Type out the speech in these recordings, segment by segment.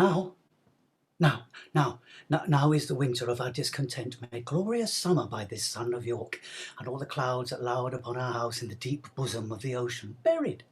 Now is the winter of our discontent made glorious summer by this son of York, and all the clouds that lowered upon our house in the deep bosom of the ocean buried.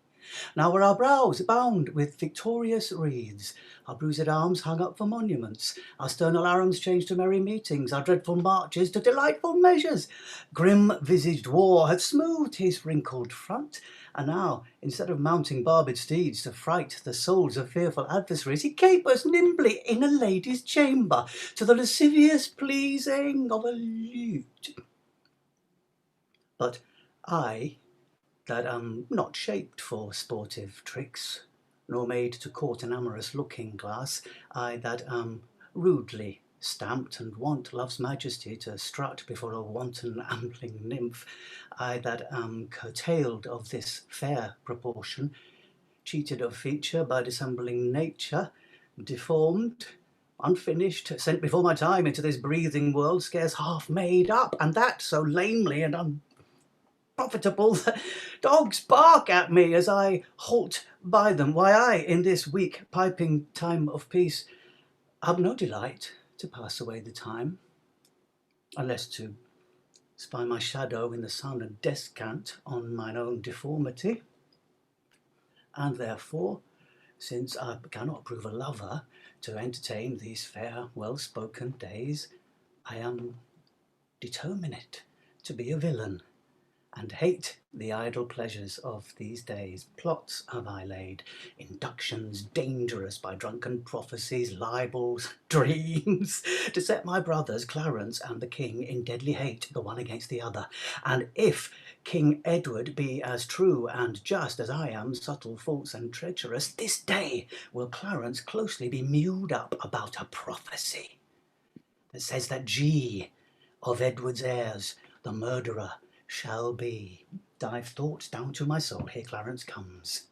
Now were our brows bound with victorious wreaths, our bruised arms hung up for monuments, our stern alarums changed to merry meetings, our dreadful marches to delightful measures. Grim-visaged war had smoothed his wrinkled front, and now, instead of mounting barbed steeds to fright the souls of fearful adversaries, he capers nimbly in a lady's chamber to the lascivious pleasing of a lute. But I, that am not shaped for sportive tricks, nor made to court an amorous looking-glass, I that am rudely stamped and want love's majesty to strut before a wanton ambling nymph, I that am curtailed of this fair proportion, cheated of feature by dissembling nature, deformed, unfinished, sent before my time into this breathing world, scarce half made up, and that so lamely and unprofitable that dogs bark at me as I halt by them. Why, I, in this weak piping time of peace, have no delight to pass away the time, unless to spy my shadow in the sun and descant on mine own deformity. And therefore, since I cannot prove a lover to entertain these fair, well-spoken days, I am determinate to be a villain, and hate the idle pleasures of these days. Plots have I laid, inductions dangerous by drunken prophecies, libels, dreams, to set my brothers Clarence and the king in deadly hate, the one against the other. And if King Edward be as true and just as I am subtle, false, and treacherous, this day will Clarence closely be mewed up about a prophecy that says that G of Edward's heirs, the murderer, shall be. Dive thoughts down to my soul. Here Clarence comes.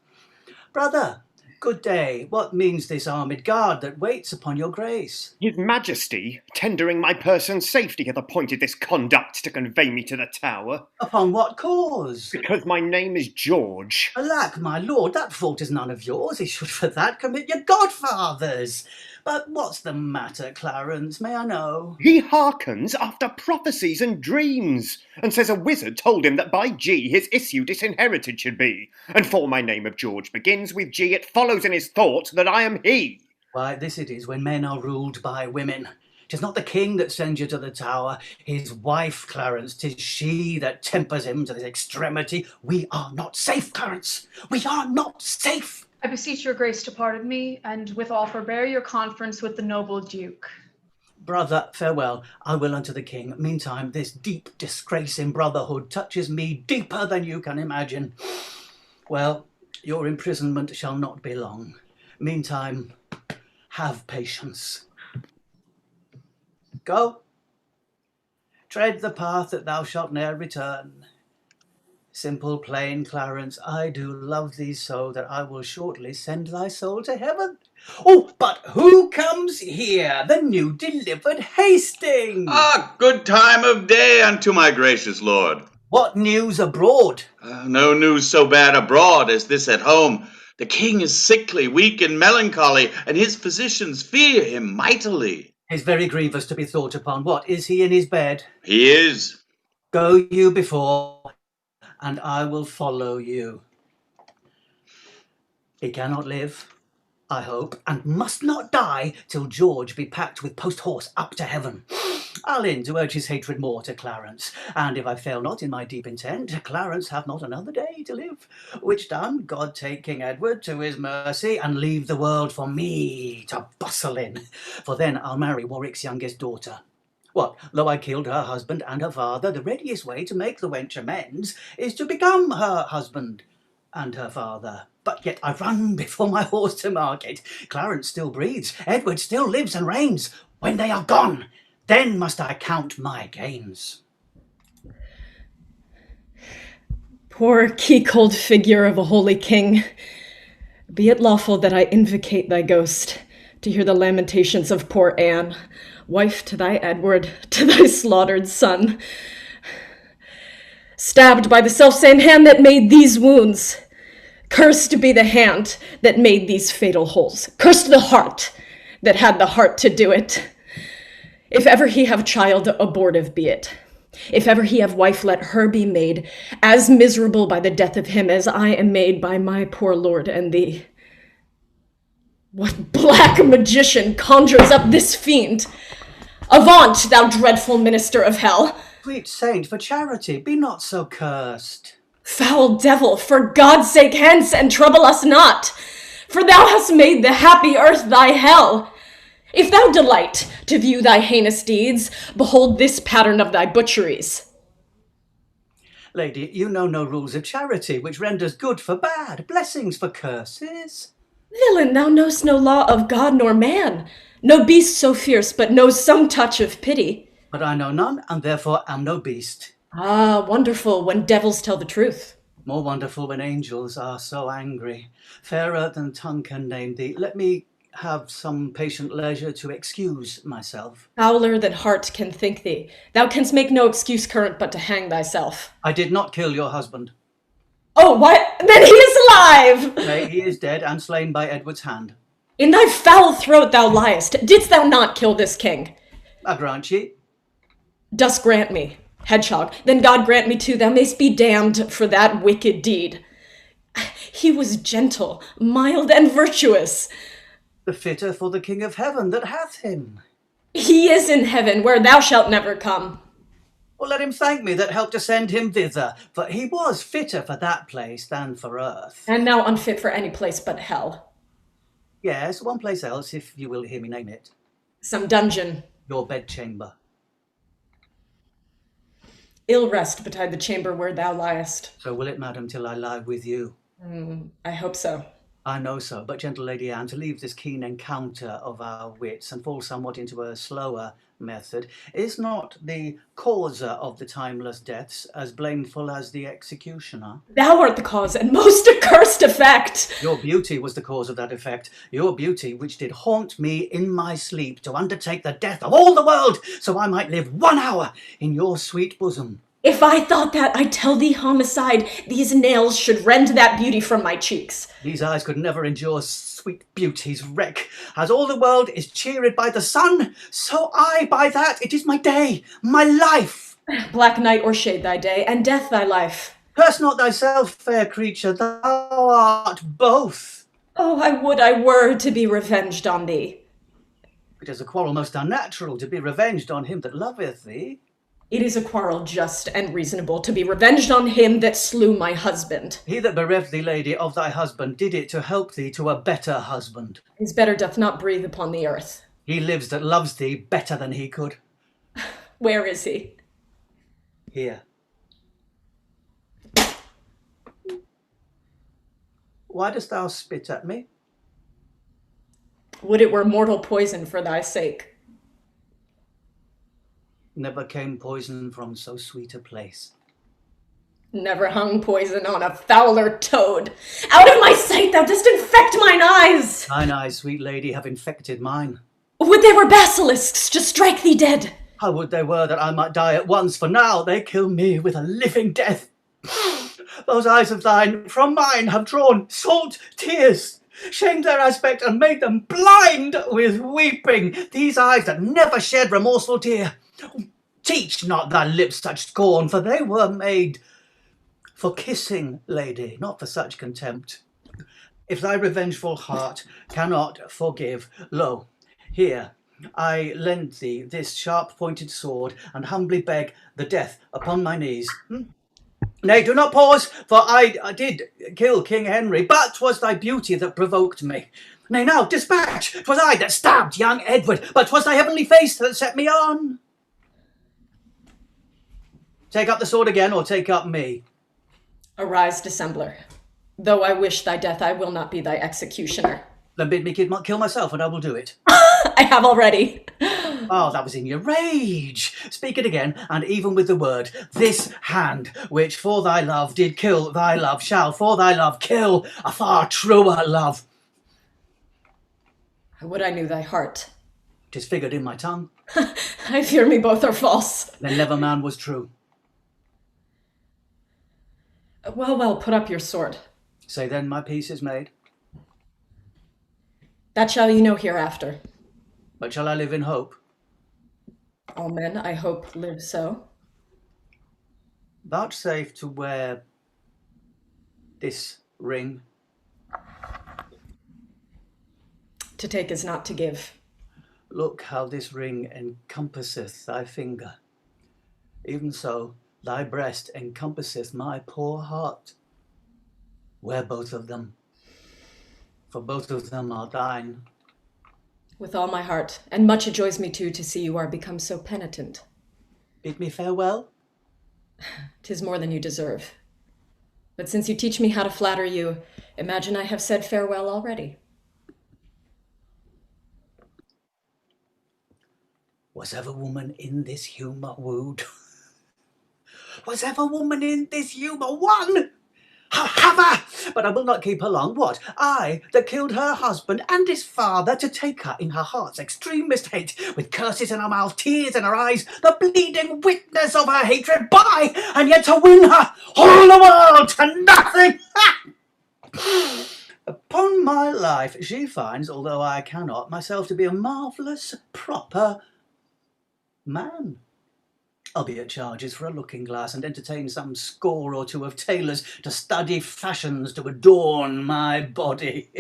Brother, good day. What means this armed guard that waits upon your grace? His Majesty, tendering my person's safety, hath appointed this conduct to convey me to the Tower. Upon what cause? Because my name is George. Alack, my lord, that fault is none of yours. He should for that commit your godfathers. But what's the matter, Clarence, may I know? He hearkens after prophecies and dreams, and says a wizard told him that by G his issue disinherited should be, and for my name of George begins with G, it follows in his thought that I am he. Why, this it is when men are ruled by women. 'Tis not the king that sends you to the Tower, his wife, Clarence. 'Tis she that tempers him to this extremity. We are not safe, Clarence. We are not safe. I beseech your grace to pardon me, and withal forbear your conference with the noble duke. Brother, farewell. I will unto the king. Meantime, this deep disgrace in brotherhood touches me deeper than you can imagine. Well, your imprisonment shall not be long. Meantime, have patience. Go. Tread the path that thou shalt ne'er return. Simple, plain Clarence, I do love thee so that I will shortly send thy soul to heaven. Oh, but who comes here? The new delivered Hastings. Ah, good time of day unto my gracious lord. What news abroad? No news so bad abroad as this at home. The king is sickly, weak, and melancholy, and his physicians fear him mightily. 'Tis very grievous to be thought upon. What, is he in his bed? He is. Go you before, and I will follow you. He cannot live, I hope, and must not die till George be packed with post-horse up to heaven. I'll in to urge his hatred more to Clarence, and if I fail not in my deep intent, Clarence have not another day to live. Which done, God take King Edward to his mercy, and leave the world for me to bustle in, for then I'll marry Warwick's youngest daughter. What, though I killed her husband and her father, the readiest way to make the wench amends is to become her husband and her father. But yet I run before my horse to market. Clarence still breathes, Edward still lives and reigns. When they are gone, then must I count my gains. Poor key-cold figure of a holy king, be it lawful that I invocate thy ghost, to hear the lamentations of poor Anne, wife to thy Edward, to thy slaughtered son, stabbed by the selfsame hand that made these wounds. Cursed be the hand that made these fatal holes. Cursed the heart that had the heart to do it. If ever he have child, abortive be it. If ever he have wife, let her be made as miserable by the death of him as I am made by my poor lord and thee. What black magician conjures up this fiend? Avaunt, thou dreadful minister of hell! Sweet saint, for charity, be not so cursed. Foul devil, for God's sake hence, and trouble us not, for thou hast made the happy earth thy hell. If thou delight to view thy heinous deeds, behold this pattern of thy butcheries. Lady, you know no rules of charity, which renders good for bad, blessings for curses. Villain, thou know'st no law of God nor man. No beast so fierce, but knows some touch of pity. But I know none, and therefore am no beast. Ah, wonderful when devils tell the truth. More wonderful when angels are so angry. Fairer than tongue can name thee. Let me have some patient leisure to excuse myself. Fouler than heart can think thee. Thou canst make no excuse current but to hang thyself. I did not kill your husband. Oh, what? Then he is alive! Nay, he is dead and slain by Edward's hand. In thy foul throat thou liest. Didst thou not kill this king? I grant ye. Dost grant me, hedgehog, then God grant me too, thou mayst be damned for that wicked deed. He was gentle, mild, and virtuous. The fitter for the King of Heaven that hath him. He is in heaven, where thou shalt never come. Well, let him thank me that helped to send him thither, for he was fitter for that place than for earth. And now unfit for any place but hell. Yes, one place else, if you will hear me name it. Some dungeon. Your bedchamber. Ill rest betide the chamber where thou liest. So will it, madam, till I lie with you. I hope so. I know so, but gentle Lady Anne, to leave this keen encounter of our wits and fall somewhat into a slower method, is not the causer of the timeless deaths as blameful as the executioner? Thou art the cause, and most accursed effect! Your beauty was the cause of that effect, your beauty which did haunt me in my sleep to undertake the death of all the world, so I might live 1 hour in your sweet bosom. If I thought that, I tell thee, homicide, these nails should rend that beauty from my cheeks. These eyes could never endure sweet beauty's wreck. As all the world is cheered by the sun, so I by that. It is my day, my life. Black night o'ershade thy day, and death thy life. Curse not thyself, fair creature, thou art both. Oh, I would I were to be revenged on thee. It is a quarrel most unnatural to be revenged on him that loveth thee. It is a quarrel just and reasonable to be revenged on him that slew my husband. He that bereft thee, lady, of thy husband, did it to help thee to a better husband. His better doth not breathe upon the earth. He lives that loves thee better than he could. Where is he? Here. Why dost thou spit at me? Would it were mortal poison for thy sake. Never came poison from so sweet a place. Never hung poison on a fouler toad. Out of my sight, thou dost infect mine eyes! Thine eyes, sweet lady, have infected mine. Would they were basilisks to strike thee dead! How would they were that I might die at once, for now they kill me with a living death. Those eyes of thine from mine have drawn salt tears, shamed their aspect and made them blind with weeping. These eyes that never shed remorseful tear. Teach not thy lips such scorn, for they were made for kissing, lady, not for such contempt. If thy revengeful heart cannot forgive, lo, here I lend thee this sharp-pointed sword, and humbly beg the death upon my knees. Nay, do not pause, for I did kill King Henry, but 'twas thy beauty that provoked me. Nay, now, dispatch! 'Twas I that stabbed young Edward, but 'twas thy heavenly face that set me on. Take up the sword again, or take up me. Arise, dissembler. Though I wish thy death, I will not be thy executioner. Then bid me kill myself, and I will do it. I have already. Oh, that was in your rage. Speak it again, and even with the word, this hand, which for thy love did kill thy love, shall for thy love kill a far truer love. Would I knew thy heart. 'Tis figured in my tongue. I fear me both are false. Then never man was true. Well, put up your sword. Say then my peace is made. That shall you know hereafter. But shall I live in hope? All men, I hope, live so. Vouchsafe to wear this ring. To take is not to give. Look how this ring encompasseth thy finger. Even so, thy breast encompasseth my poor heart. Wear both of them, for both of them are thine. With all my heart, and much it joys me too to see you are become so penitent. Bid me farewell? 'Tis more than you deserve. But since you teach me how to flatter you, imagine I have said farewell already. Was ever woman in this humour wooed? Was ever woman in this humour won? Have I? But I will not keep her long. What? I, that killed her husband and his father, to take her in her heart's extremest hate, with curses in her mouth, tears in her eyes, the bleeding witness of her hatred, by, and yet to win her, all the world to nothing! Upon my life, she finds, although I cannot, myself to be a marvellous, proper man. Albeit charges for a looking-glass, and entertain some score or two of tailors to study fashions to adorn my body.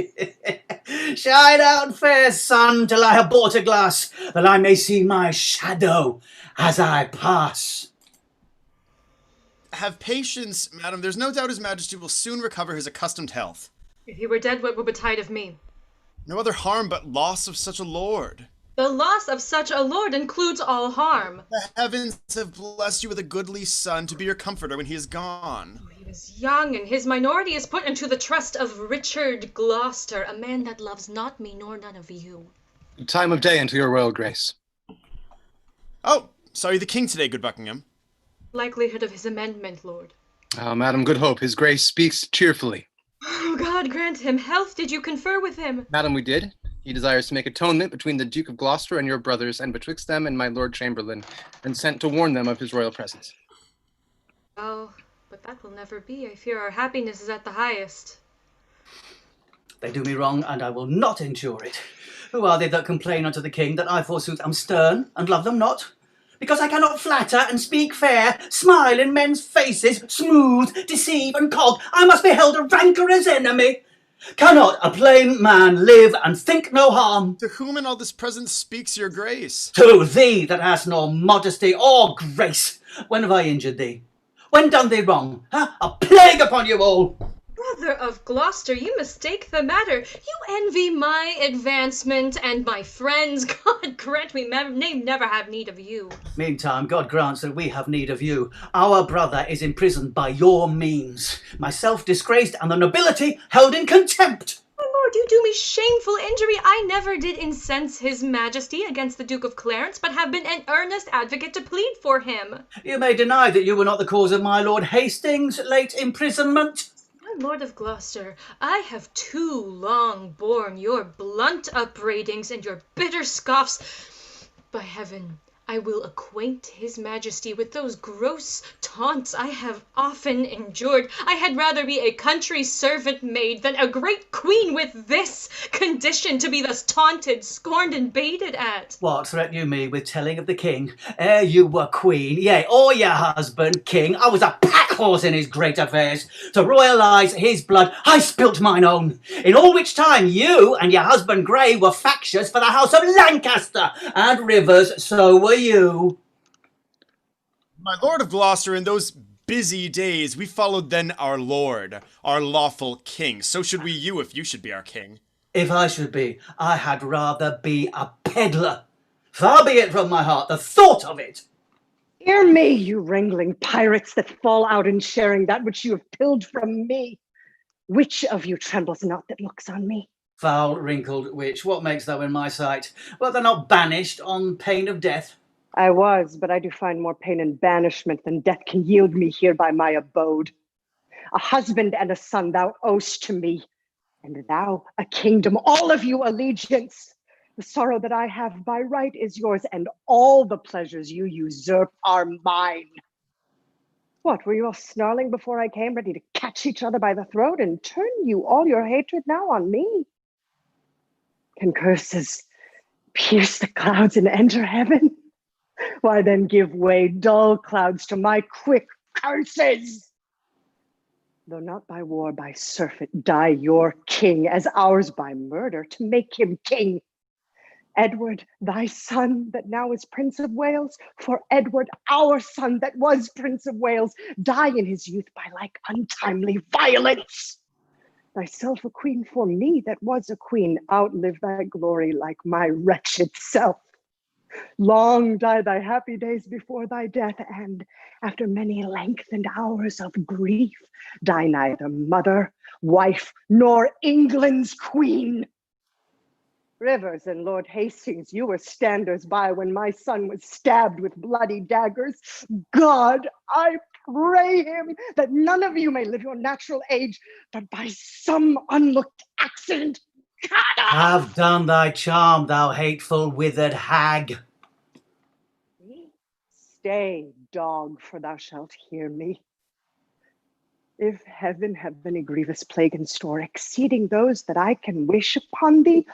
Shine out, fair sun, till I have bought a glass, that I may see my shadow as I pass. Have patience, madam. There's no doubt his majesty will soon recover his accustomed health. If he were dead, what would betide of me? No other harm but loss of such a lord. The loss of such a lord includes all harm. The heavens have blessed you with a goodly son to be your comforter when he is gone. He is young, and his minority is put into the trust of Richard Gloucester, a man that loves not me nor none of you. Time of day unto your royal grace. Oh, saw you the king today, good Buckingham. Likelihood of his amendment, lord. Madam, good hope, his grace speaks cheerfully. Oh, God grant him health. Did you confer with him? Madam, we did. He desires to make atonement between the Duke of Gloucester and your brothers, and betwixt them and my Lord Chamberlain, and sent to warn them of his royal presence. Oh, but that will never be. I fear our happiness is at the highest. They do me wrong, and I will not endure it. Who are they that complain unto the king that I forsooth am stern, and love them not? Because I cannot flatter and speak fair, smile in men's faces, smooth, deceive, and cog, I must be held a rancorous enemy. Cannot a plain man live and think no harm? To whom in all this presence speaks your grace? To thee that hast nor modesty or grace. When have I injured thee? When done thee wrong? Huh? A plague upon you all! Brother of Gloucester, you mistake the matter. You envy my advancement and my friends. God grant we may never have need of you. Meantime, God grants that we have need of you. Our brother is imprisoned by your means, myself disgraced, and the nobility held in contempt. My lord, you do me shameful injury. I never did incense his majesty against the Duke of Clarence, but have been an earnest advocate to plead for him. You may deny that you were not the cause of my Lord Hastings' late imprisonment. My Lord of Gloucester, I have too long borne your blunt upbraidings and your bitter scoffs. By heaven, I will acquaint his majesty with those gross taunts I have often endured. I had rather be a country servant maid than a great queen with this condition to be thus taunted, scorned, and baited at. What, threat you me with telling of the king, ere you were queen, yea, or your husband, king, I was a pack horse in his great affairs. To royalise his blood, I spilt mine own. In all which time you and your husband Grey were factious for the house of Lancaster, and Rivers, so were you. My Lord of Gloucester, in those busy days, we followed then our lord, our lawful king. So should we you if you should be our king. If I should be, I had rather be a peddler. Far be it from my heart, the thought of it. Hear me, you wrangling pirates that fall out in sharing that which you have pilled from me. Which of you trembles not that looks on me? Foul wrinkled witch, what makes thou in my sight? Wert thou not banished on pain of death? I was, but I do find more pain in banishment than death can yield me here by my abode. A husband and a son thou owest to me, and thou a kingdom, all of you allegiance. The sorrow that I have by right is yours, and all the pleasures you usurp are mine. What, were you all snarling before I came, ready to catch each other by the throat and turn you all your hatred now on me? Can curses pierce the clouds and enter heaven? Why then give way, dull clouds, to my quick curses? Though not by war, by surfeit, die your king, as ours by murder, to make him king. Edward, thy son that now is Prince of Wales, for Edward, our son that was Prince of Wales, die in his youth by like untimely violence. Thyself a queen for me that was a queen, outlive thy glory like my wretched self. Long die thy happy days before thy death, and after many lengthened hours of grief, die neither mother, wife, nor England's queen. Rivers and Lord Hastings, you were standers by when my son was stabbed with bloody daggers. God, I pray him that none of you may live your natural age, but by some unlooked accident. Have done thy charm, thou hateful withered hag. Stay, dog, for thou shalt hear me. If heaven have any grievous plague in store, exceeding those that I can wish upon thee,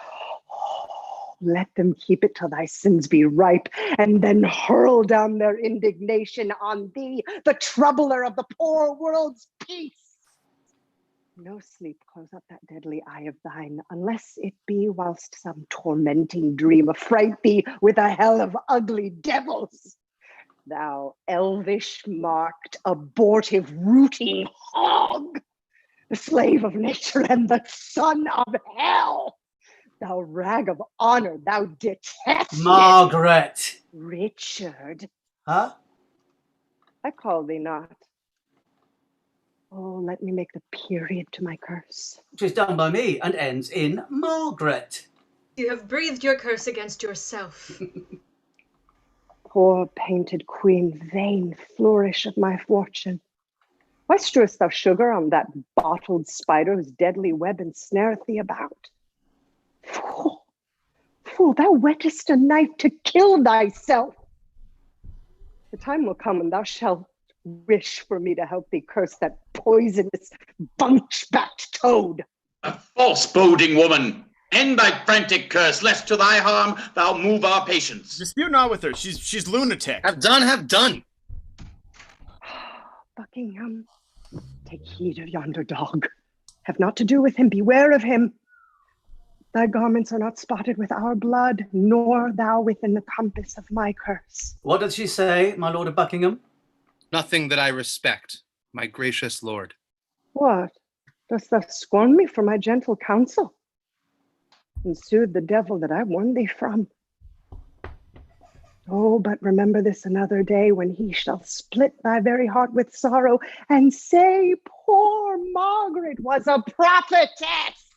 let them keep it till thy sins be ripe, and then hurl down their indignation on thee, the troubler of the poor world's peace. No sleep close up that deadly eye of thine, unless it be whilst some tormenting dream affright thee with a hell of ugly devils. Thou elvish marked, abortive, rooting hog, the slave of nature and the son of hell. Thou rag of honor, thou detested Margaret! Richard. Huh? I call thee not. Oh, let me make the period to my curse. 'Tis done by me and ends in Margaret. You have breathed your curse against yourself. Poor painted queen, vain flourish of my fortune. Why strewest thou sugar on that bottled spider whose deadly web ensnareth thee about? Fool, fool, thou wettest a knife to kill thyself. The time will come when thou shalt wish for me to help thee curse that poisonous bunch-backed toad. A false boding woman! End thy frantic curse, lest to thy harm thou move our patience. Dispute not with her. She's lunatic. Have done, have done. Buckingham, take heed of yonder dog. Have not to do with him, beware of him. Thy garments are not spotted with our blood, nor thou within the compass of my curse. What does she say, my lord of Buckingham? Nothing that I respect, my gracious lord. What? Dost thou scorn me for my gentle counsel? And soothe the devil that I warned thee from. Oh, but remember this another day, when he shall split thy very heart with sorrow and say, poor Margaret was a prophetess.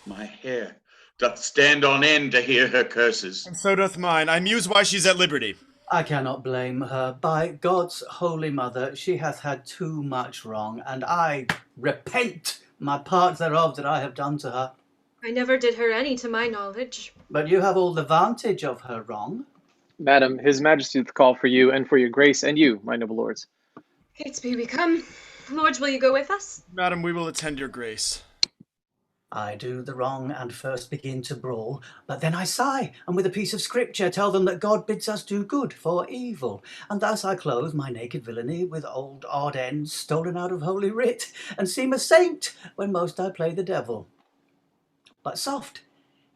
My hair doth stand on end to hear her curses. And so doth mine. I muse why she's at liberty. I cannot blame her. By God's holy mother, she hath had too much wrong, and I repent my part thereof that I have done to her. I never did her any to my knowledge. But you have all the vantage of her wrong. Madam, his majesty doth call for you, and for your grace, and you, my noble lords. Catesby, we come. Lords, will you go with us? Madam, we will attend your grace. I do the wrong and first begin to brawl, but then I sigh, and with a piece of scripture tell them that God bids us do good for evil. And thus I clothe my naked villainy with old odd ends stolen out of Holy Writ, and seem a saint when most I play the devil. But soft,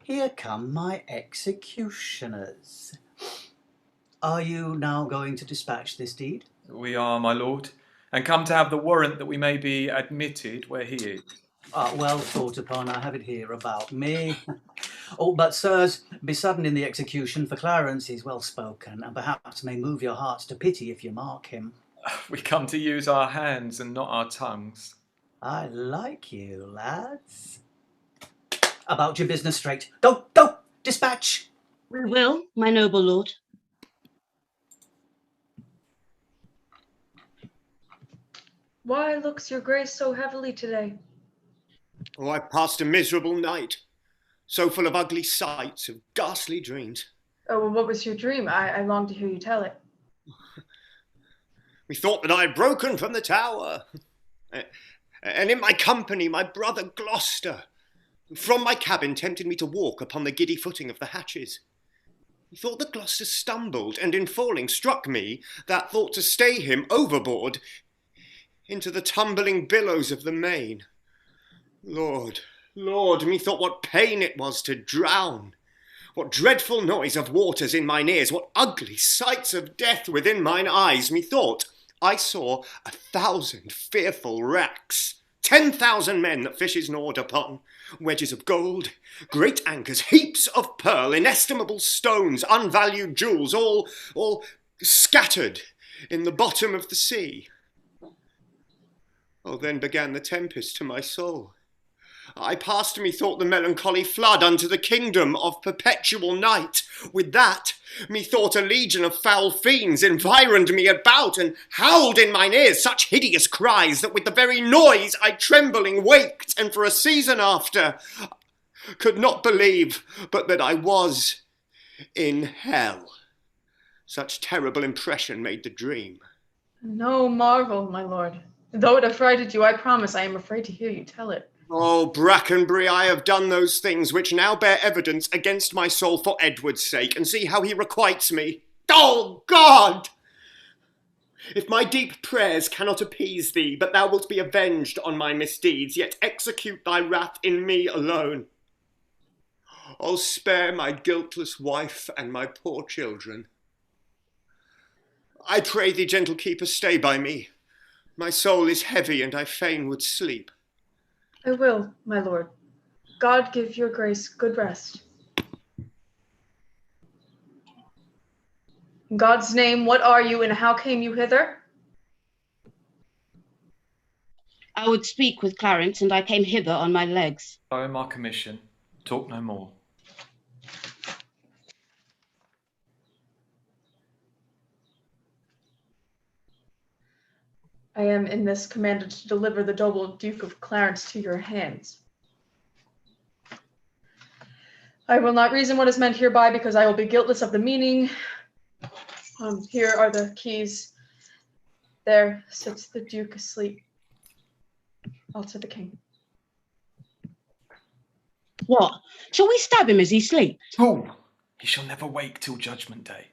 here come my executioners. Are you now going to dispatch this deed? We are, my lord, and come to have the warrant that we may be admitted where he is. Well thought upon, I have it here about me. Oh, but sirs, be sudden in the execution, for Clarence is well spoken, and perhaps may move your hearts to pity if you mark him. We come to use our hands and not our tongues. I like you, lads. About your business straight. Go, go, dispatch. We will, my noble lord. Why looks your grace so heavily today? Oh, I passed a miserable night, so full of ugly sights, of ghastly dreams. Oh, well, what was your dream? I long to hear you tell it. Methought that I had broken from the tower, and in my company my brother Gloucester, From my cabin tempted me to walk upon the giddy footing of the hatches. Methought that Gloucester stumbled, and in falling struck me, that thought to stay him overboard, into the tumbling billows of the main. Lord, Lord, methought what pain it was to drown. What dreadful noise of waters in mine ears, what ugly sights of death within mine eyes. Methought I saw 1,000 fearful wrecks, 10,000 men that fishes gnawed upon, wedges of gold, great anchors, heaps of pearl, inestimable stones, unvalued jewels, all scattered in the bottom of the sea. Oh, then began the tempest to my soul. I passed, methought, the melancholy flood unto the kingdom of perpetual night. With that, methought a legion of foul fiends environed me about, and howled in mine ears such hideous cries, that with the very noise I trembling waked, and for a season after could not believe but that I was in hell. Such terrible impression made the dream. No marvel, my lord. Though it affrighted you, I promise I am afraid to hear you tell it. Oh, Brackenbury, I have done those things which now bear evidence against my soul for Edward's sake, and see how he requites me. Oh, God! If my deep prayers cannot appease thee, but thou wilt be avenged on my misdeeds, yet execute thy wrath in me alone. Oh, spare my guiltless wife and my poor children. I pray thee, gentle keeper, stay by me. My soul is heavy, and I fain would sleep. I will, my lord. God give your grace good rest. In God's name, what are you, and how came you hither? I would speak with Clarence, and I came hither on my legs. I am our commission. Talk no more. I am in this commanded to deliver the noble Duke of Clarence to your hands. I will not reason what is meant hereby, because I will be guiltless of the meaning. Here are the keys. There sits the Duke asleep. I'll to the king. What? Shall we stab him as he sleeps? Oh, he shall never wake till Judgment Day.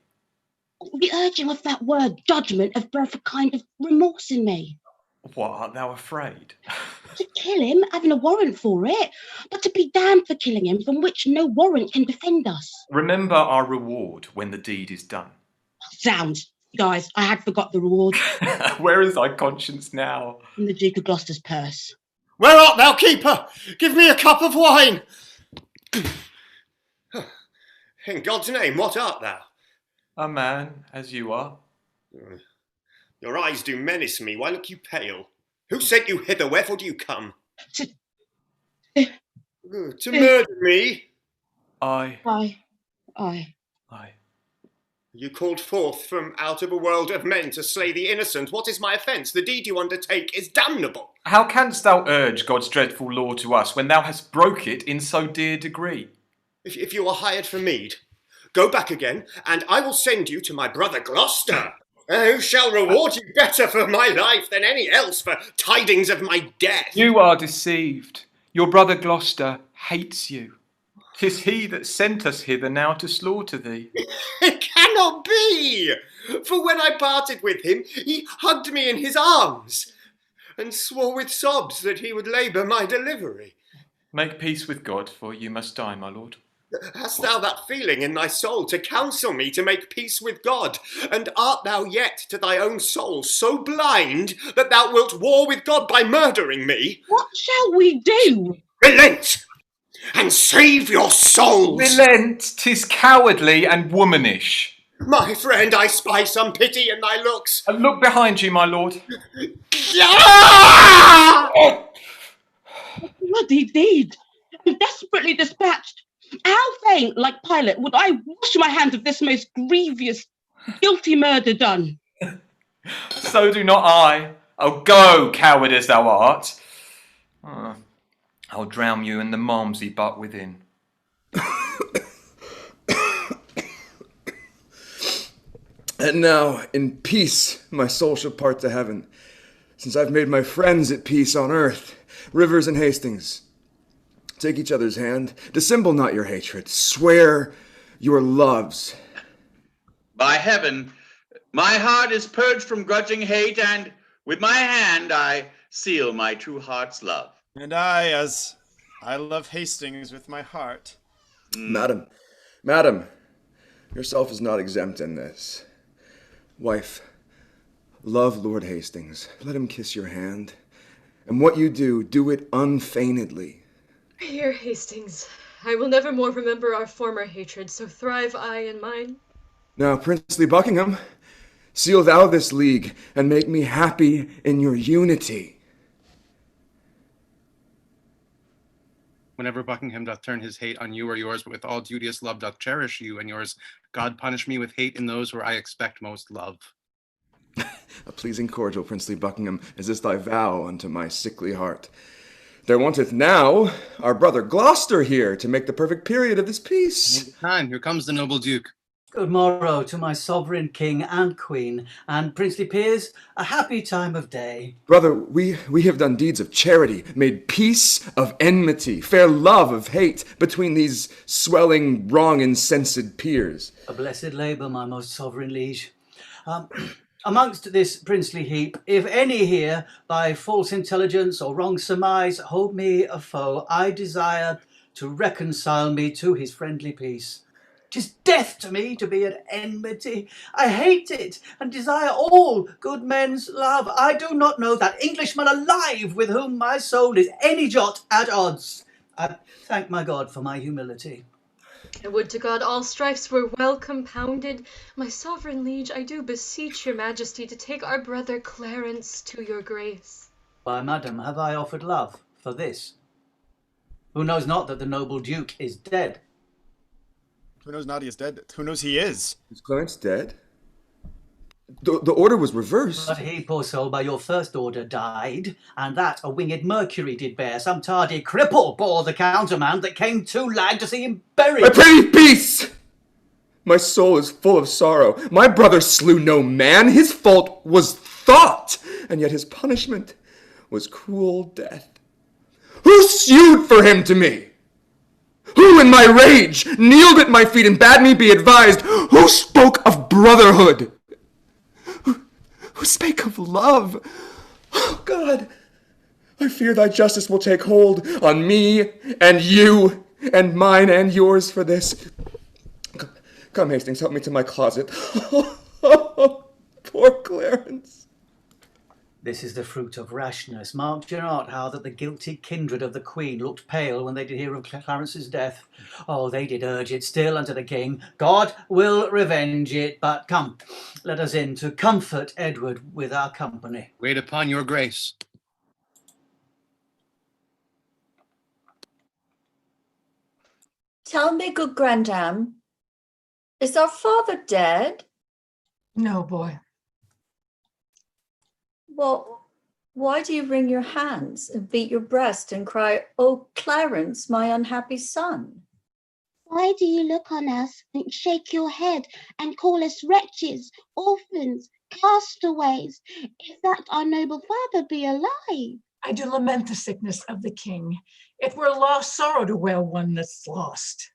The urging of that word judgment have bred a kind of remorse in me. What, art thou afraid? To kill him, having a warrant for it, but to be damned for killing him, from which no warrant can defend us. Remember our reward when the deed is done. Zounds, guys, I had forgot the reward. Where is thy conscience now? In the Duke of Gloucester's purse. Where art thou, keeper? Give me a cup of wine. In God's name, what art thou? A man, as you are. Your eyes do menace me. Why look you pale? Who sent you hither? Wherefore do you come? To murder me? I. You called forth from out of a world of men to slay the innocent. What is my offence? The deed you undertake is damnable. How canst thou urge God's dreadful law to us when thou hast broke it in so dear degree? If you are hired for meed, go back again, and I will send you to my brother Gloucester, who shall reward you better for my life than any else for tidings of my death. You are deceived. Your brother Gloucester hates you. 'Tis he that sent us hither now to slaughter thee. It cannot be! For when I parted with him, he hugged me in his arms, and swore with sobs that he would labour my delivery. Make peace with God, for you must die, my lord. Hast thou that feeling in thy soul to counsel me to make peace with God? And art thou yet to thy own soul so blind that thou wilt war with God by murdering me? What shall we do? Relent, and save your souls! Relent, 'tis cowardly and womanish. My friend, I spy some pity in thy looks. And look behind you, my lord. Bloody deed! I'm desperately dispatched. How faint, like Pilate, would I wash my hands of this most grievous, guilty murder done? So do not I. Oh, go, coward as thou art. I'll drown you in the malmsey butt within. And now, in peace, my soul shall part to heaven, since I've made my friends at peace on earth, Rivers and Hastings. Take each other's hand. Dissemble not your hatred. Swear your loves. By heaven, my heart is purged from grudging hate, and with my hand I seal my true heart's love. And I, as I love Hastings with my heart. Madam, yourself is not exempt in this. Wife, love Lord Hastings. Let him kiss your hand. And what you do, do it unfeignedly. Here, Hastings, I will never more remember our former hatred, so thrive I in mine. Now, princely Buckingham, seal thou this league, and make me happy in your unity. Whenever Buckingham doth turn his hate on you or yours, but with all duteous love doth cherish you and yours, God punish me with hate in those where I expect most love. A pleasing cordial, princely Buckingham, is this thy vow unto my sickly heart. There wanteth now our brother Gloucester here to make the perfect period of this peace. Time, here comes the noble duke. Good morrow to my sovereign king and queen, and princely peers, a happy time of day. Brother, we have done deeds of charity, made peace of enmity, fair love of hate between these swelling, wrong, incensed peers. A blessed labour, my most sovereign liege. Amongst this princely heap, if any here, by false intelligence or wrong surmise, hold me a foe, I desire to reconcile me to his friendly peace. 'Tis death to me to be at enmity. I hate it, and desire all good men's love. I do not know that Englishman alive with whom my soul is any jot at odds. I thank my God for my humility. I would to God all strifes were well compounded. My sovereign liege, I do beseech your majesty to take our brother Clarence to your grace. Why, madam, have I offered love for this? Who knows not that the noble duke is dead? Who knows not he is dead? Who knows he is? Is Clarence dead? The order was reversed. But he, poor soul, by your first order died, and that a winged Mercury did bear. Some tardy cripple bore the countermand that came too lag to see him buried. I pray peace! My soul is full of sorrow. My brother slew no man. His fault was thought, and yet his punishment was cruel death. Who sued for him to me? Who in my rage kneeled at my feet and bade me be advised? Who spoke of brotherhood? Who spake of love? Oh, God, I fear thy justice will take hold on me and you and mine and yours for this. Come, Hastings, help me to my closet. Poor Clarence. This is the fruit of rashness. Marked you not how that the guilty kindred of the queen looked pale when they did hear of Clarence's death? Oh, they did urge it still unto the king. God will revenge it, but come, let us in to comfort Edward with our company. Wait upon your grace. Tell me, good grandam, is our father dead? No, boy. Well, why do you wring your hands and beat your breast and cry, "Oh, Clarence, my unhappy son"? Why do you look on us and shake your head and call us wretches, orphans, castaways, if that our noble father be alive? I do lament the sickness of the king. It were lost sorrow to wail one that's lost.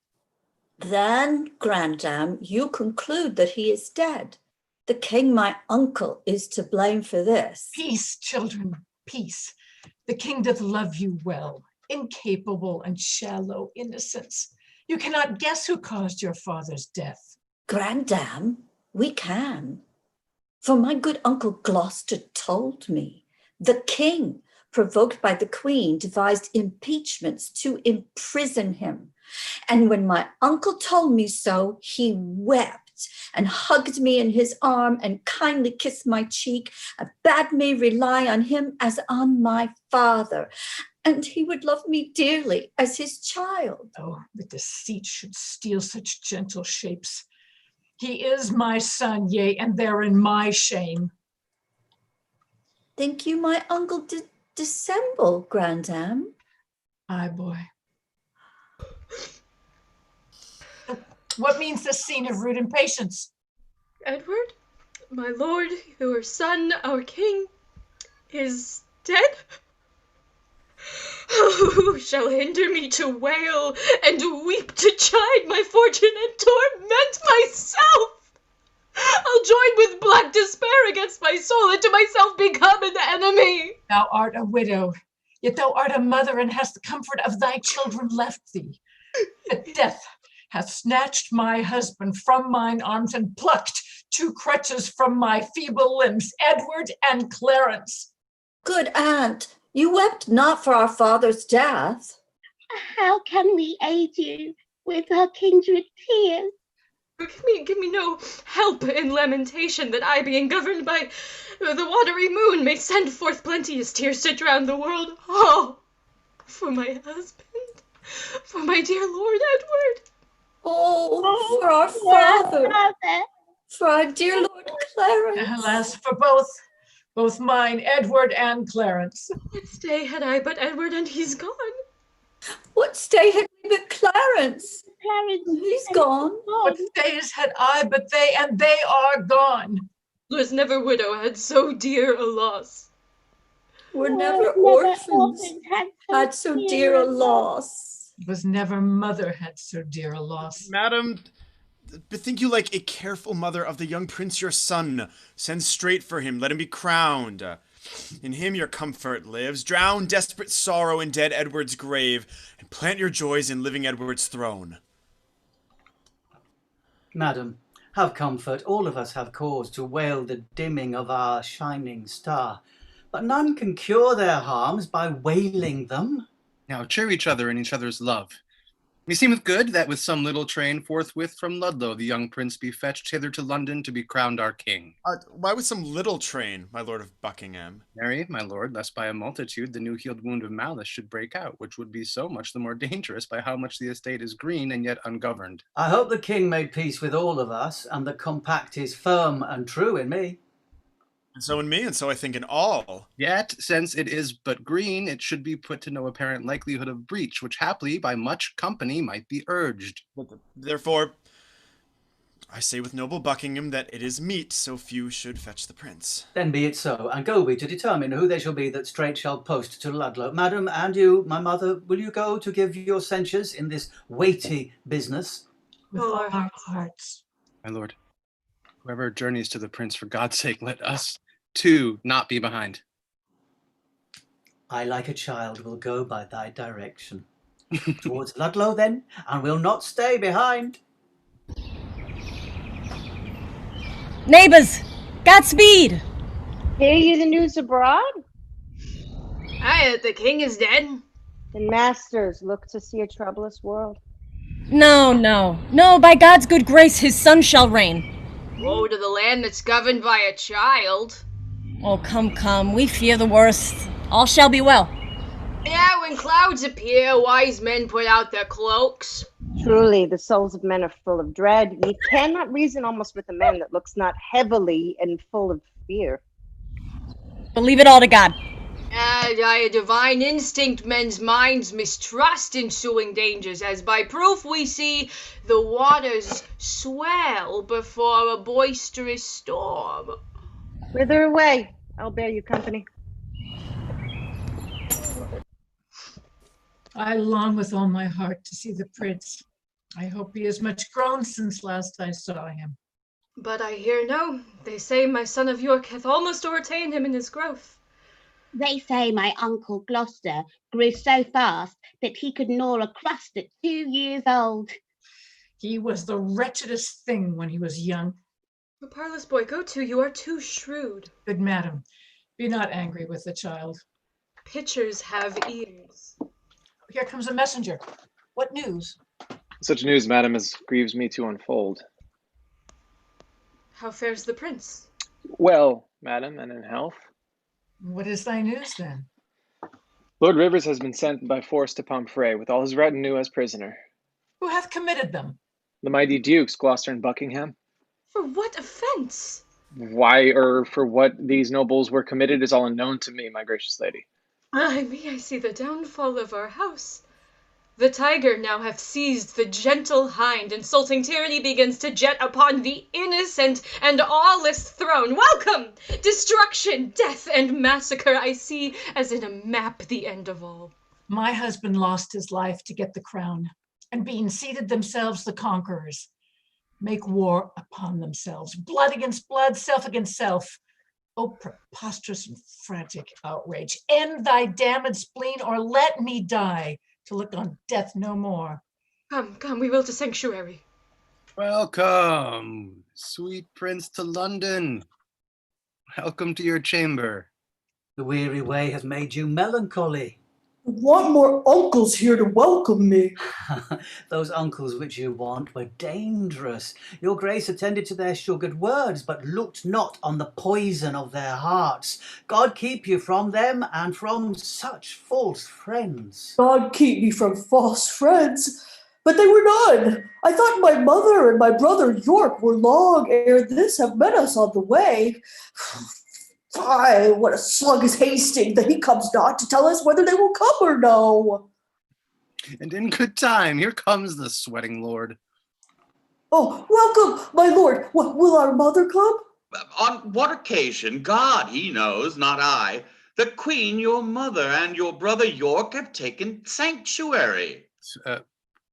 Then, grandam, you conclude that he is dead. The king, my uncle, is to blame for this. Peace, children, peace. The king doth love you well, incapable and shallow innocence. You cannot guess who caused your father's death. Grandam, we can. For my good uncle Gloucester told me the king, provoked by the queen, devised impeachments to imprison him. And when my uncle told me so, he wept and hugged me in his arm and kindly kissed my cheek and bade me rely on him as on my father. And he would love me dearly as his child. Oh, the deceit should steal such gentle shapes. He is my son, yea, and therein my shame. Think you my uncle did dissemble, grandam? Aye, boy. What means this scene of rude impatience? Edward, my lord, your son, our king, is dead? Who shall hinder me to wail and weep, to chide my fortune and torment myself? I'll join with black despair against my soul, and to myself become an enemy. Thou art a widow, yet thou art a mother, and hast the comfort of thy children left thee. But death hath snatched my husband from mine arms, and plucked 2 crutches from my feeble limbs, Edward and Clarence. Good aunt, you wept not for our father's death. How can we aid you with our kindred tears? Give me no help in lamentation, that I, being governed by the watery moon, may send forth plenteous tears to drown the world. Oh, for my husband, for my dear Lord Edward. Oh, for our father, for our dear Lord Clarence. Alas, for both mine, Edward and Clarence. What stay had I but Edward, and he's gone? What stay had we but Clarence? Clarence, he's gone. What stays had I but they, and they are gone. Was never widow had so dear a loss. Were never orphans had so dear a loss. Was never mother had so dear a loss. Madam, bethink you like a careful mother of the young prince your son. Send straight for him, let him be crowned. In him your comfort lives. Drown desperate sorrow in dead Edward's grave, and plant your joys in living Edward's throne. Madam, have comfort. All of us have cause to wail the dimming of our shining star, but none can cure their harms by wailing them. Now cheer each other in each other's love. Meseemeth good that with some little train forthwith from Ludlow the young prince be fetched hither to London to be crowned our king. Why with some little train, my lord of Buckingham? Marry, my lord, lest by a multitude the new-healed wound of malice should break out, which would be so much the more dangerous by how much the estate is green and yet ungoverned. I hope the king made peace with all of us, and the compact is firm and true in me. And so in me, and so I think in all. Yet, since it is but green, it should be put to no apparent likelihood of breach, which haply by much company might be urged. Therefore, I say with noble Buckingham that it is meet so few should fetch the prince. Then be it so, and go we to determine who they shall be that straight shall post to Ludlow. Madam, and you, my mother, will you go to give your censures in this weighty business? With all our hearts. My lord, whoever journeys to the prince, for God's sake, let us too not be behind. I, like a child, will go by thy direction. Towards Ludlow, then, and will not stay behind. Neighbors, Godspeed! Hear you the news abroad? Aye, that the king is dead. And masters look to see a troublous world. No, by God's good grace his son shall reign. Woe to the land that's governed by a child. Oh, come, we fear the worst. All shall be well. Yeah, when clouds appear, wise men put out their cloaks. Truly, the souls of men are full of dread. Ye cannot reason almost with a man that looks not heavily and full of fear. Believe it all to God. And by a divine instinct men's minds mistrust ensuing dangers, as by proof we see the waters swell before a boisterous storm. Whither away? I'll bear you company. I long with all my heart to see the prince. I hope he is much grown since last I saw him. But I hear no. They say my son of York hath almost o'ertaken him in his growth. They say my uncle Gloucester grew so fast that he could gnaw a crust at 2 years old. He was the wretchedest thing when he was young. The parlous boy, go to, you are too shrewd. Good madam, be not angry with the child. Pitchers have ears. Here comes a messenger. What news? Such news, madam, as grieves me to unfold. How fares the prince? Well, madam, and in health. What is thy news, then? Lord Rivers has been sent by force to Pomfrey, with all his retinue as prisoner. Who hath committed them? The mighty dukes, Gloucester and Buckingham. For what offence? Why, or for what these nobles were committed is all unknown to me, my gracious lady. Ay me, I see the downfall of our house. The tiger now hath seized the gentle hind. Insulting tyranny begins to jet upon the innocent and aweless throne. Welcome! Destruction, death, and massacre I see as in a map the end of all. My husband lost his life to get the crown, and being seated themselves the conquerors, make war upon themselves, blood against blood, self against self. O preposterous and frantic outrage, end thy damned spleen, or let me die to look on death no more. Come, we will to sanctuary. Welcome, sweet prince, to London. Welcome to your chamber. The weary way has made you melancholy. Want more uncles here to welcome me. Those uncles which you want were dangerous. Your grace attended to their sugared words, but looked not on the poison of their hearts. God keep you from them and from such false friends. God keep me from false friends, but they were none. I thought my mother and my brother York were long ere this have met us on the way. Fie, what a slug is Hastings, that he comes not to tell us whether they will come or no. And in good time, here comes the sweating lord. Oh, welcome, my lord. Will our mother come? On what occasion? God, he knows, not I. The queen, your mother, and your brother York have taken sanctuary.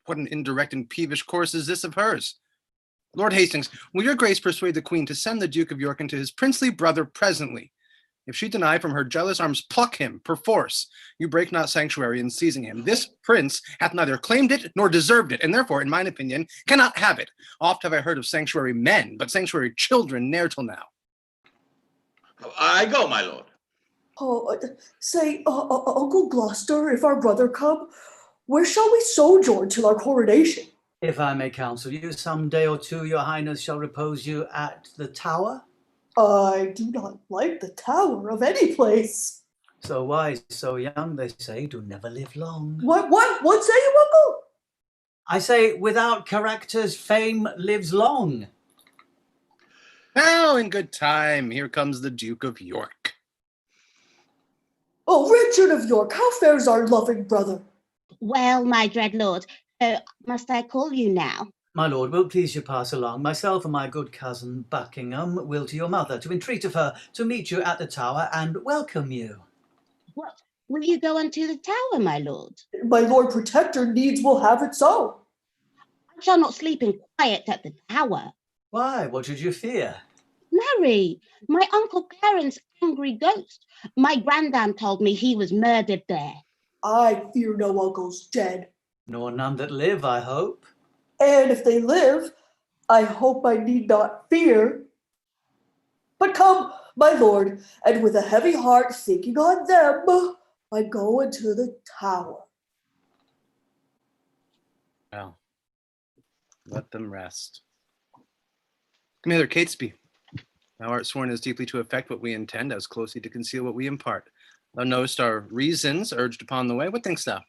What an indirect and peevish course is this of hers? Lord Hastings, will your grace persuade the queen to send the Duke of York into his princely brother presently? If she deny, from her jealous arms pluck him perforce. You break not sanctuary in seizing him. This prince hath neither claimed it nor deserved it, and therefore, in mine opinion, cannot have it. Oft have I heard of sanctuary men, but sanctuary children ne'er till now. I go, my lord. Oh, say, Uncle Gloucester, if our brother come, where shall we sojourn till our coronation? If I may counsel you, some day or two your highness shall repose you at the Tower. I do not like the Tower of any place. So wise, so young, they say, do never live long. What say you, uncle? I say, without characters, fame lives long. Now, in good time, here comes the Duke of York. Oh, Richard of York, how fares our loving brother? Well, my dread lord, must I call you now? My lord, will please you pass along. Myself and my good cousin Buckingham will to your mother, to entreat of her to meet you at the Tower and welcome you. What, will you go unto the Tower, my lord? My Lord Protector needs will have it so. I shall not sleep in quiet at the Tower. Why, what should you fear? Marry, my uncle Clarence' angry ghost. My grandam told me he was murdered there. I fear no uncles dead. Nor none that live, I hope. And if they live, I hope I need not fear. But come, my lord, and with a heavy heart thinking on them, I go into the Tower. Well, let them rest. Come hither, Catesby. Thou art sworn as deeply to effect what we intend as closely to conceal what we impart. Thou knowest our reasons urged upon the way. What thinkst thou?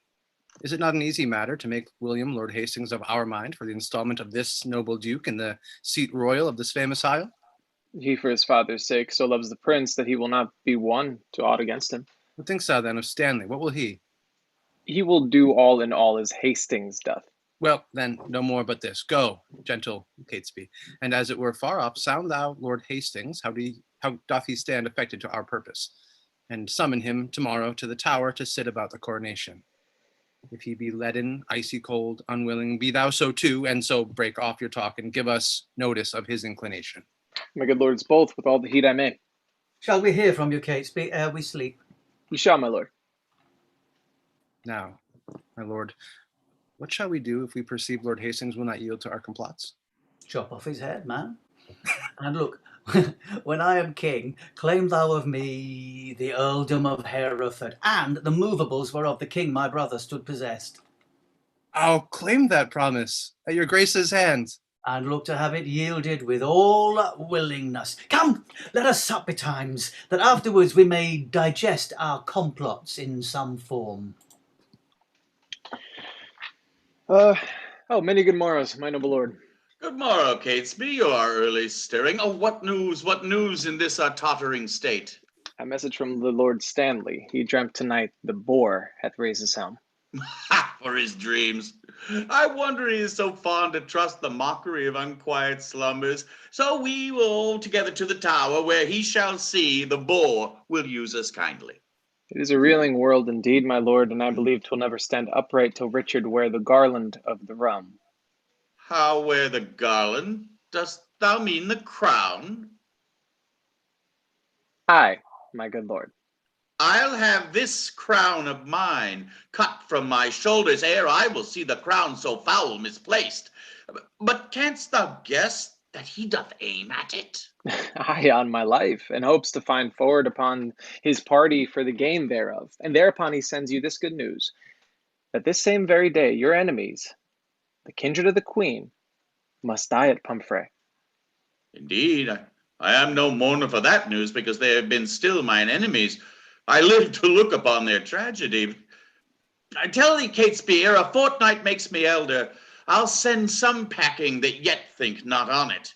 Is it not an easy matter to make William Lord Hastings of our mind for the installment of this noble duke in the seat royal of this famous isle? He for his father's sake so loves the prince that he will not be won to aught against him. What thinkst thou then of Stanley? What will he? He will do all in all as Hastings doth. Well, then, no more but this. Go, gentle Catesby, and as it were far off, sound thou Lord Hastings, how doth he stand affected to our purpose, and summon him tomorrow to the Tower to sit about the coronation. If he be leaden, icy cold, unwilling, be thou so too, and so break off your talk and give us notice of his inclination. My good lords both, with all the heed I may. Shall we hear from you, Catesby, ere we sleep? We shall, my lord. Now, my lord, what shall we do if we perceive Lord Hastings will not yield to our complots? Chop off his head, man. And look, when I am king, claim thou of me the earldom of Hereford, and the movables whereof the king my brother stood possessed. I'll claim that promise at your grace's hands. And look to have it yielded with all willingness. Come, let us sup betimes, that afterwards we may digest our complots in some form. Many good morrows, my noble lord. Good morrow, Catesby. You are early stirring. Oh, what news in this our tottering state? A message from the Lord Stanley. He dreamt tonight the boar hath raised his helm. Ha! for his dreams. I wonder he is so fond to trust the mockery of unquiet slumbers. So we will all together to the tower, where he shall see the boar will use us kindly. It is a reeling world indeed, my lord, and I believe 'twill never stand upright till Richard wear the garland of the realm. How wear the garland? Dost thou mean the crown? Aye, my good lord. I'll have this crown of mine cut from my shoulders ere I will see the crown so foul misplaced. But canst thou guess that he doth aim at it? Aye, on my life, and hopes to find forward upon his party for the gain thereof. And thereupon he sends you this good news, that this same very day your enemies, the kindred of the queen, must die at Pomfrey. Indeed, I am no mourner for that news, because they have been still mine enemies. I live to look upon their tragedy. I tell thee, Catesby, a fortnight makes me elder. I'll send some packing that yet think not on it.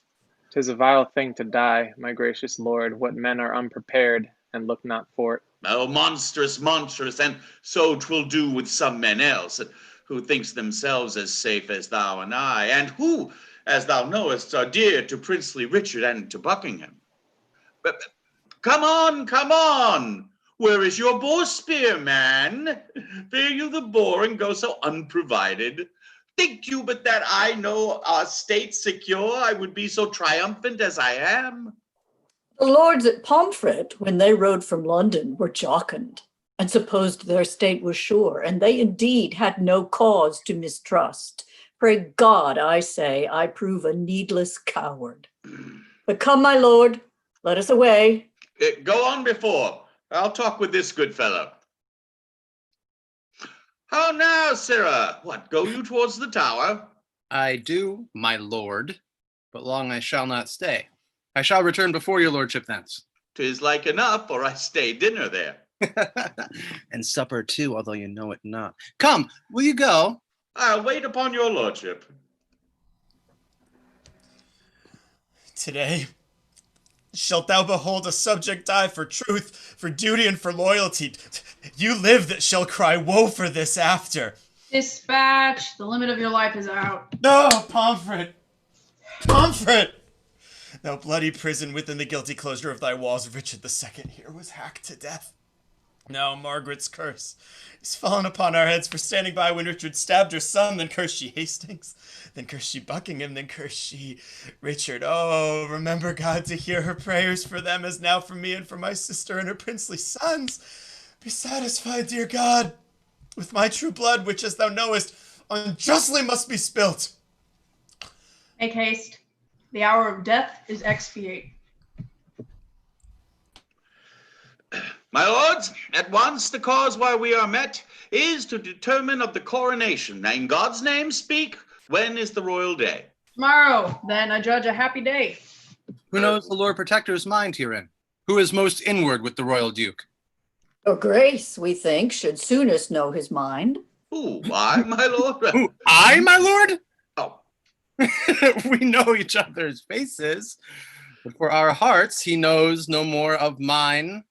'Tis a vile thing to die, my gracious lord, what men are unprepared, and look not for it. Oh, monstrous, monstrous, and so 'twill do with some men else, who thinks themselves as safe as thou and I, and who, as thou knowest, are dear to princely Richard and to Buckingham. But come on, come on! Where is your boar spear, man? Fear you the boar and go so unprovided? Think you but that I know our state secure, I would be so triumphant as I am? The lords at Pomfret, when they rode from London, were jocund, and supposed their state was sure, and they indeed had no cause to mistrust. Pray God, I say, I prove a needless coward. But come, my lord, let us away. Go on before. I'll talk with this good fellow. How now, sirrah? What, go you towards the tower? I do, my lord, but long I shall not stay. I shall return before your lordship thence. 'Tis like enough, for I stay dinner there. And supper too, although you know it not. Come, will you go? I'll wait upon your lordship. Today shalt thou behold a subject die for truth, for duty, and for loyalty. You live that shall cry woe for this after. Dispatch. The limit of your life is out. No, Pomfret! Pomfret! Thou bloody prison within the guilty closure of thy walls, Richard II here was hacked to death. Now Margaret's curse is fallen upon our heads for standing by when Richard stabbed her son, then cursed she Hastings, then cursed she Buckingham, then cursed she Richard. Oh, remember, God, to hear her prayers for them as now for me and for my sister and her princely sons. Be satisfied, dear God, with my true blood, which, as thou knowest, unjustly must be spilt. Make haste. The hour of death is expiate. My lords, at once the cause why we are met is to determine of the coronation. In God's name speak, when is the royal day? Tomorrow, then, I judge a happy day. Who knows the Lord Protector's mind herein? Who is most inward with the royal duke? Your grace, we think, should soonest know his mind. Who, I, my lord? Who, I, my lord? Oh. We know each other's faces, but for our hearts he knows no more of mine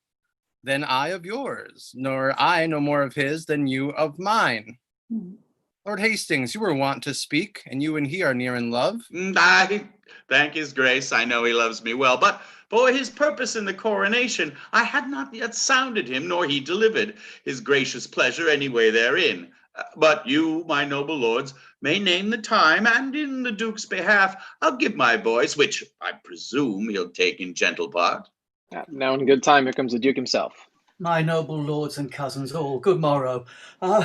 than I of yours, nor I no more of his than you of mine. Lord Hastings, you were wont to speak, and you and he are near in love. I thank his grace, I know he loves me well, but for his purpose in the coronation, I had not yet sounded him, nor he delivered his gracious pleasure any way therein. But you, my noble lords, may name the time, and in the Duke's behalf, I'll give my voice, which I presume he'll take in gentle part. Now in good time, here comes the Duke himself. My noble lords and cousins all, good morrow. I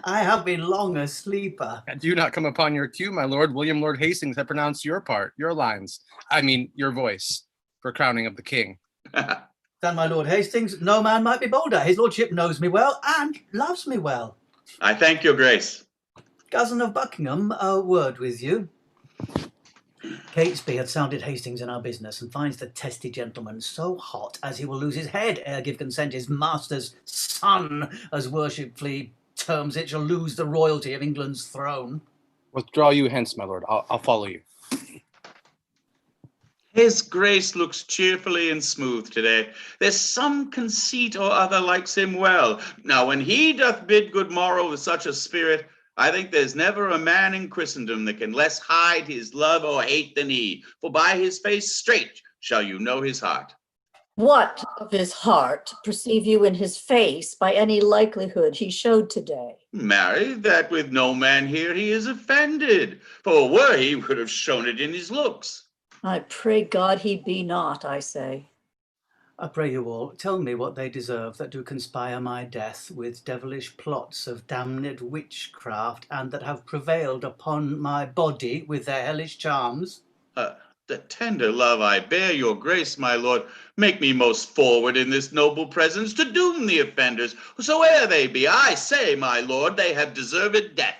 have been long a sleeper. And do not come upon your cue, my lord. William Lord Hastings had pronounced your part, your lines. I mean, your voice, for crowning of the king. Then, my Lord Hastings, no man might be bolder. His lordship knows me well and loves me well. I thank your grace. Cousin of Buckingham, a word with you. Catesby hath sounded Hastings in our business, and finds the testy gentleman so hot as he will lose his head ere give consent his master's son, as worshipfully terms it, shall lose the royalty of England's throne. Withdraw you hence, my lord. I'll follow you. His grace looks cheerfully and smooth today. There's some conceit or other likes him well. Now, when he doth bid good morrow with such a spirit, I think there's never a man in Christendom that can less hide his love or hate than he, for by his face straight shall you know his heart. What of his heart perceive you in his face by any likelihood he showed today? Marry, that with no man here he is offended, for were he would have shown it in his looks. I pray God he be not, I say. I pray you all, tell me what they deserve that do conspire my death with devilish plots of damned witchcraft, and that have prevailed upon my body with their hellish charms. The tender love I bear your grace, my lord, make me most forward in this noble presence to doom the offenders, whosoe'er they be. I say, my lord, they have deserved death.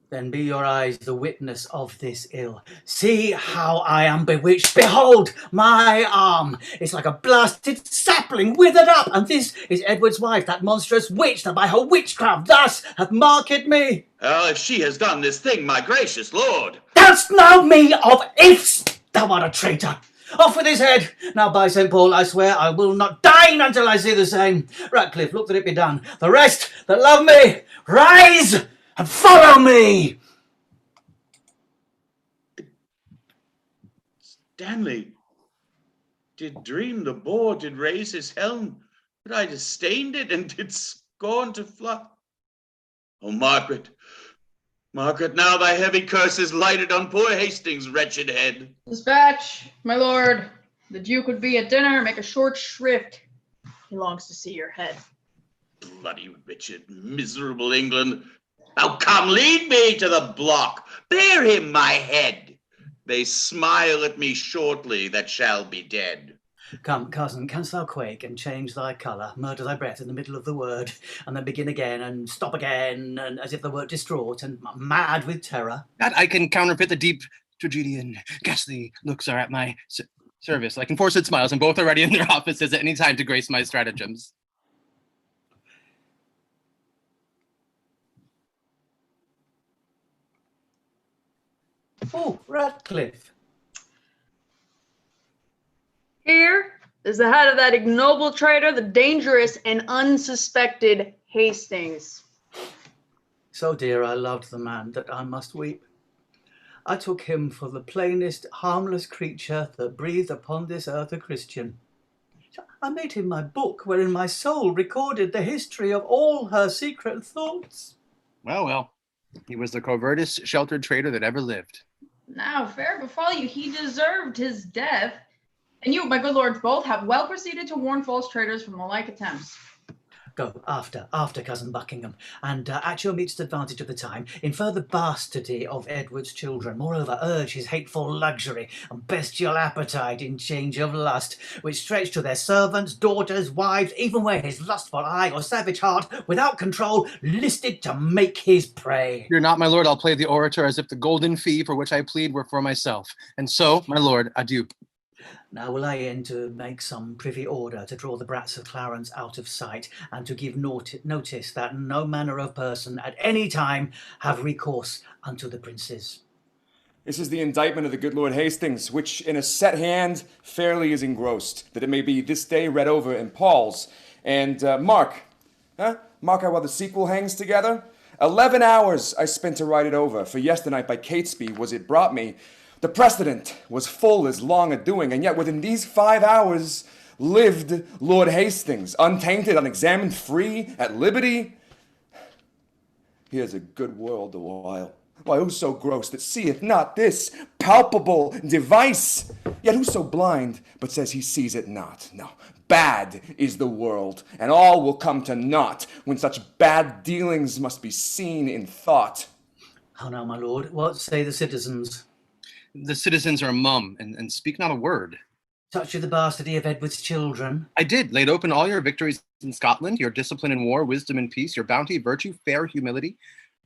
Then be your eyes the witness of this ill. See how I am bewitched. Behold, my arm is like a blasted sapling withered up, and this is Edward's wife, that monstrous witch that by her witchcraft thus hath marked me. If she has done this thing, my gracious lord. Dost know me of ifs? Thou art a traitor. Off with his head. Now, by St. Paul, I swear I will not dine until I see the same. Ratcliffe, look that it be done. The rest that love me, rise and follow me. Stanley did dream the boar did raise his helm, but I disdained it and did scorn to fly. Oh, Margaret, Margaret, now thy heavy curse is lighted on poor Hastings' wretched head. Dispatch, my lord. The Duke would be at dinner. Make a short shrift. He longs to see your head. Bloody Richard, miserable England. Now come, lead me to the block. Bear him my head. They smile at me shortly that shall be dead. Come, cousin, canst thou quake and change thy colour, murder thy breath in the middle of the word, and then begin again and stop again, and as if thou wert distraught and mad with terror? That I can counterfeit. The deep tragedian ghastly looks are at my service. Like enforced smiles, and both are ready in their offices at any time to grace my stratagems. Oh, Ratcliffe. Here is the head of that ignoble traitor, the dangerous and unsuspected Hastings. So dear I loved the man that I must weep. I took him for the plainest, harmless creature that breathed upon this earth a Christian. I made him my book, wherein my soul recorded the history of all her secret thoughts. Well, well, he was the covertest, sheltered traitor that ever lived. Now, fair befall you, he deserved his death. And you, my good lords, both have well proceeded to warn false traitors from the like attempts. Go, after, cousin Buckingham, and at your meet's advantage of the time, infer the bastardy of Edward's children. Moreover, urge his hateful luxury and bestial appetite in change of lust, which stretch to their servants, daughters, wives, even where his lustful eye or savage heart, without control, listed to make his prey. Fear not, my lord, I'll play the orator as if the golden fee for which I plead were for myself. And so, my lord, adieu. Now will I end to make some privy order to draw the brats of Clarence out of sight, and to give notice that no manner of person at any time have recourse unto the princes. This is the indictment of the good Lord Hastings, which in a set hand fairly is engrossed, that it may be this day read over in Paul's. And mark how well the sequel hangs together. 11 hours I spent to write it over, for yesternight by Catesby was it brought me. The precedent was full as long a-doing, and yet within these 5 hours lived Lord Hastings, untainted, unexamined, free, at liberty. Here's a good world a while. Why, who's so gross that seeth not this palpable device? Yet who's so blind but says he sees it not? No, bad is the world, and all will come to naught when such bad dealings must be seen in thought. How now, my lord, what say the citizens? The citizens are mum, and speak not a word. Touch of the bastardy of Edward's children. I did, laid open all your victories in Scotland, your discipline in war, wisdom in peace, your bounty, virtue, fair humility.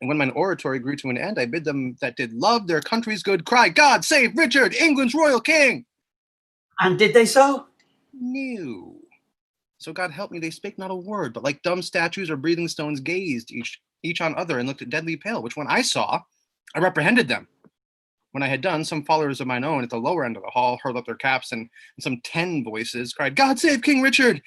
And when mine oratory grew to an end, I bid them that did love their country's good cry, God save Richard, England's royal king! And did they so? No. So God help me, they spake not a word, but like dumb statues or breathing stones gazed each on other and looked deadly pale, which when I saw, I reprehended them. When I had done, some followers of mine own at the lower end of the hall hurled up their caps, and some 10 voices cried, God save King Richard!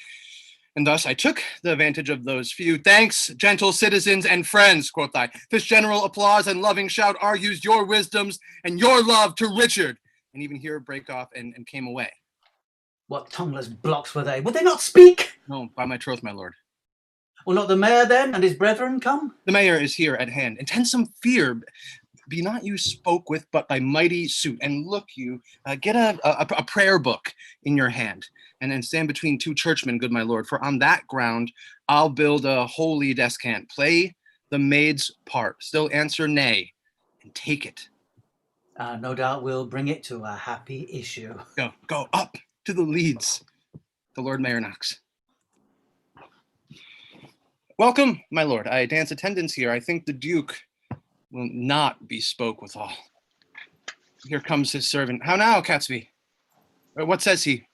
And thus I took the advantage of those few. Thanks, gentle citizens and friends, quoth I. This general applause and loving shout argues your wisdoms and your love to Richard. And even here break off and came away. What tongueless blocks were they? Would they not speak? No, by my troth, my lord. Will not the mayor then and his brethren come? The mayor is here at hand. Intend some fear. Be not you spoke with, but by mighty suit. And look you, get a prayer book in your hand, and then stand between two churchmen, good my lord. For on that ground, I'll build a holy descant. Play the maid's part. Still answer nay, and take it. No doubt we'll bring it to a happy issue. Go up to the leads. The Lord Mayor knocks. Welcome, my lord. I dance attendance here. I think the Duke will not be spoke withal. Here comes his servant. How now, Catesby? What says he?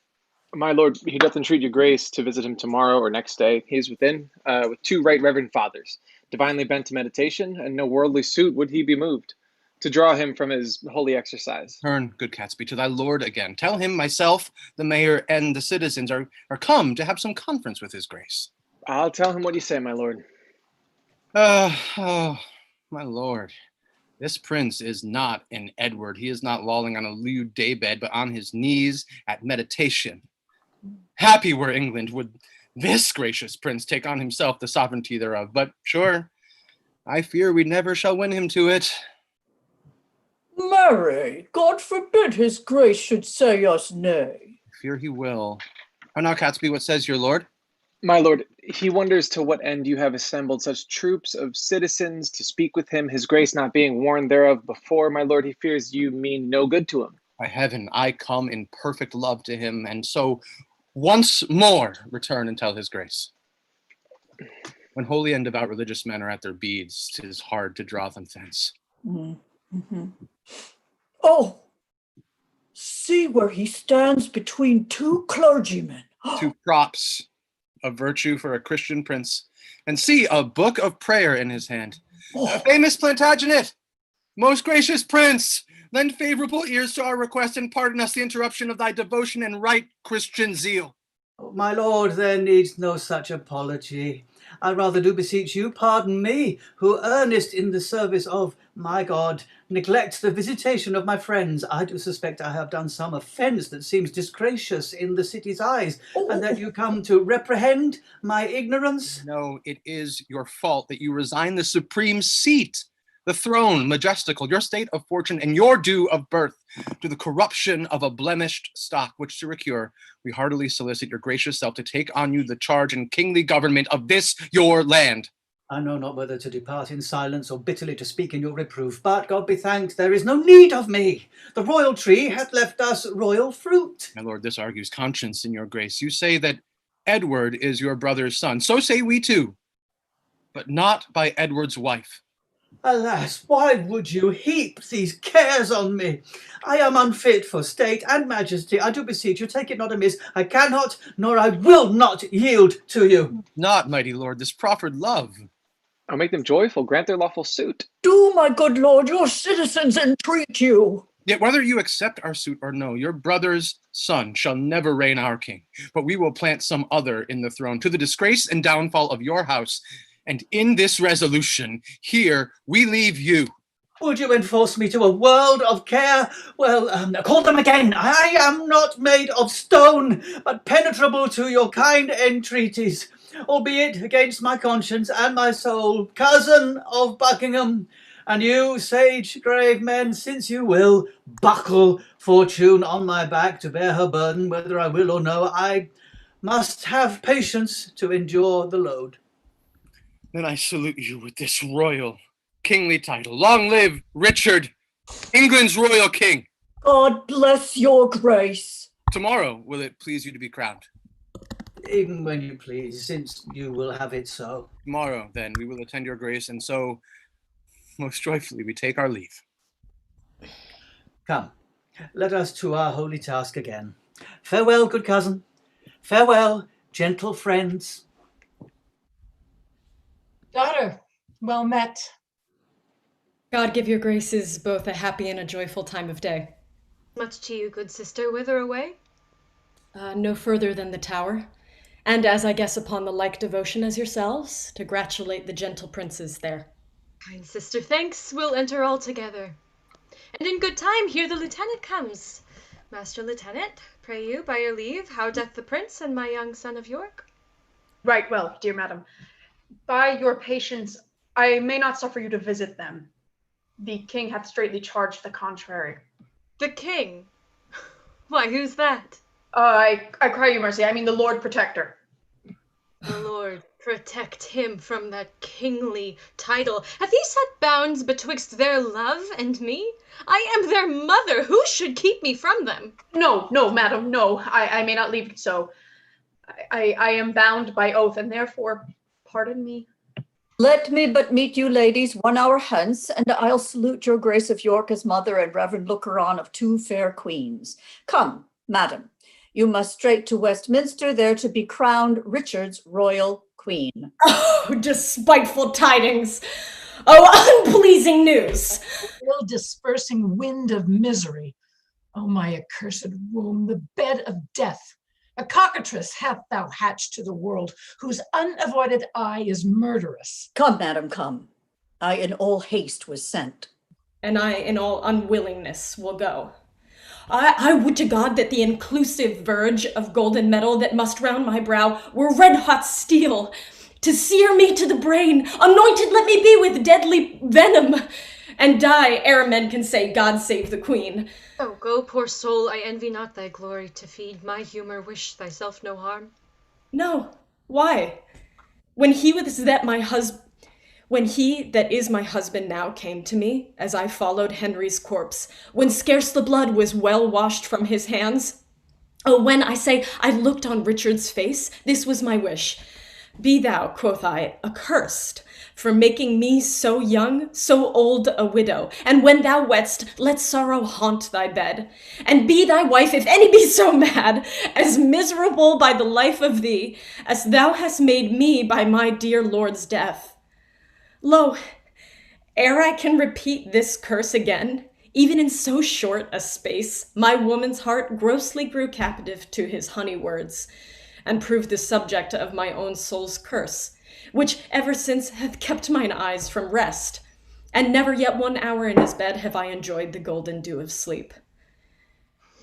My lord, he doth entreat your grace to visit him tomorrow or next day. He is within, with 2 right reverend fathers, divinely bent to meditation, and no worldly suit would he be moved, to draw him from his holy exercise. Turn, good Catesby, to thy lord again. Tell him myself, the mayor, and the citizens are come to have some conference with his grace. I'll tell him what you say, my lord. My lord, this prince is not an Edward. He is not lolling on a lewd daybed, but on his knees at meditation. Happy were England would this gracious prince take on himself the sovereignty thereof. But sure, I fear we never shall win him to it. Marry, God forbid his grace should say us nay. I fear he will. How now, Catesby, what says your lord? My lord, he wonders to what end you have assembled such troops of citizens to speak with him, his grace not being warned thereof before. My lord, he fears you mean no good to him. By heaven, I come in perfect love to him, and so once more return and tell his grace. When holy and devout religious men are at their beads, 'tis hard to draw them thence. Mm-hmm. Oh, see where he stands between 2 clergymen. 2 props of virtue for a Christian prince, and see a book of prayer in his hand. Famous Plantagenet, most gracious prince, lend favorable ears to our request and pardon us the interruption of thy devotion and right Christian zeal. My lord, there needs no such apology. I rather do beseech you, pardon me, who earnest in the service of my God, neglect the visitation of my friends. I do suspect I have done some offence that seems disgracious in the city's eyes, and that you come to reprehend my ignorance. No, it is your fault that you resign the supreme seat, the throne, majestical, your state of fortune, and your due of birth, to the corruption of a blemished stock, which to recure, we heartily solicit your gracious self to take on you the charge and kingly government of this your land. I know not whether to depart in silence or bitterly to speak in your reproof, but God be thanked, there is no need of me. The royal tree hath left us royal fruit. My lord, this argues conscience in your grace. You say that Edward is your brother's son. So say we too, but not by Edward's wife. Alas, why would you heap these cares on me? I am unfit for state and majesty. I do beseech you, take it not amiss. I cannot, nor I will not yield to you. Not, mighty lord, this proffered love. I'll make them joyful, grant their lawful suit. Do, my good lord, your citizens entreat you. Yet whether you accept our suit or no, your brother's son shall never reign our king, but we will plant some other in the throne, to the disgrace and downfall of your house. And in this resolution, here we leave you. Would you enforce me to a world of care? Well, call them again. I am not made of stone, but penetrable to your kind entreaties, albeit against my conscience and my soul, cousin of Buckingham. And you, sage, grave men, since you will buckle fortune on my back to bear her burden, whether I will or no, I must have patience to endure the load. Then I salute you with this royal, kingly title. Long live Richard, England's royal king. God bless your grace. Tomorrow will it please you to be crowned? Even when you please, since you will have it so. Tomorrow, then, we will attend your grace, and so most joyfully we take our leave. Come, let us to our holy task again. Farewell, good cousin. Farewell, gentle friends. Daughter, well met. God give your graces both a happy and a joyful time of day. Much to you, good sister. Whither away? No further than the Tower. And as I guess upon the like devotion as yourselves, to gratulate the gentle princes there. Kind sister, thanks. We'll enter all together. And in good time, here the lieutenant comes. Master Lieutenant, pray you, by your leave, how doth the prince and my young son of York? Right well, dear madam. By your patience, I may not suffer you to visit them. The king hath straitly charged the contrary. The king? Why, who's that? I cry you mercy, I mean the Lord Protector. The Lord protect him from that kingly title. Hath he set bounds betwixt their love and me? I am their mother. Who should keep me from them? No, madam, no. I may not leave it so. I am bound by oath, and therefore, pardon me. Let me but meet you ladies 1 hour hence, and I'll salute your Grace of York as mother and reverend looker-on of 2 fair queens. Come, madam, you must straight to Westminster, there to be crowned Richard's royal queen. Oh, despiteful tidings! Oh, unpleasing news! Ill-dispersing wind of misery. O my accursed womb, the bed of death. A cockatrice hath thou hatched to the world, whose unavoided eye is murderous. Come, madam, come. I in all haste was sent. And I in all unwillingness will go. I would to God that the inclusive verge of golden metal that must round my brow were red-hot steel, to sear me to the brain. Anointed let me be with deadly venom, and die ere men can say, God save the queen. Oh, go, poor soul, I envy not thy glory. To feed my humour, wish thyself no harm. No, why? When he that is my husband now came to me, as I followed Henry's corpse, when scarce the blood was well washed from his hands, oh, when I say I looked on Richard's face, this was my wish. Be thou, quoth I, accursed, for making me so young, so old a widow, and when thou weddest, let sorrow haunt thy bed, and be thy wife, if any be so mad, as miserable by the life of thee, as thou hast made me by my dear lord's death. Lo, ere I can repeat this curse again, even in so short a space, my woman's heart grossly grew captive to his honey words, and proved the subject of my own soul's curse, which ever since hath kept mine eyes from rest, and never yet 1 hour in his bed have I enjoyed the golden dew of sleep.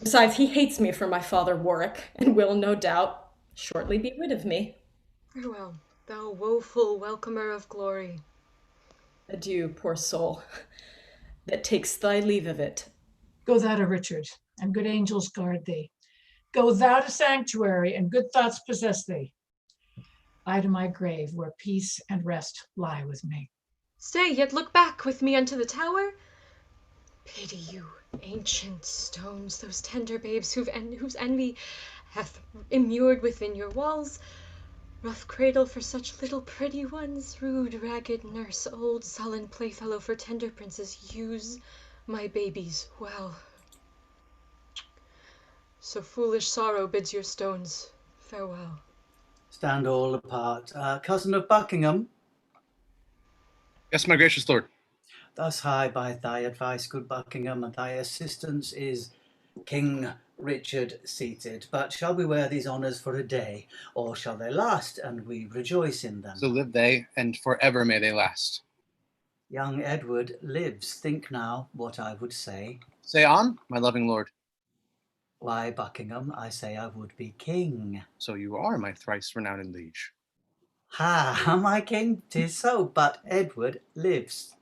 Besides, he hates me for my father Warwick, and will, no doubt, shortly be rid of me. Farewell, thou woeful welcomer of glory. Adieu, poor soul, that takes thy leave of it. Go thou to Richard, and good angels guard thee. Go thou to sanctuary, and good thoughts possess thee. I to my grave, where peace and rest lie with me. Stay, yet look back with me unto the tower. Pity you, ancient stones, those tender babes whose envy hath immured within your walls. Rough cradle for such little pretty ones, rude ragged nurse, old sullen playfellow for tender princes, use my babies well. So foolish sorrow bids your stones farewell. Stand all apart. Cousin of Buckingham. Yes, my gracious lord. Thus high by thy advice, good Buckingham, and thy assistance is King Richard seated. But shall we wear these honours for a day, or shall they last, and we rejoice in them? So live they, and forever may they last. Young Edward lives. Think now what I would say. Say on, my loving lord. Why, Buckingham, I say I would be king. So you are my thrice renowned liege. Ha, my king, 'tis so, but Edward lives.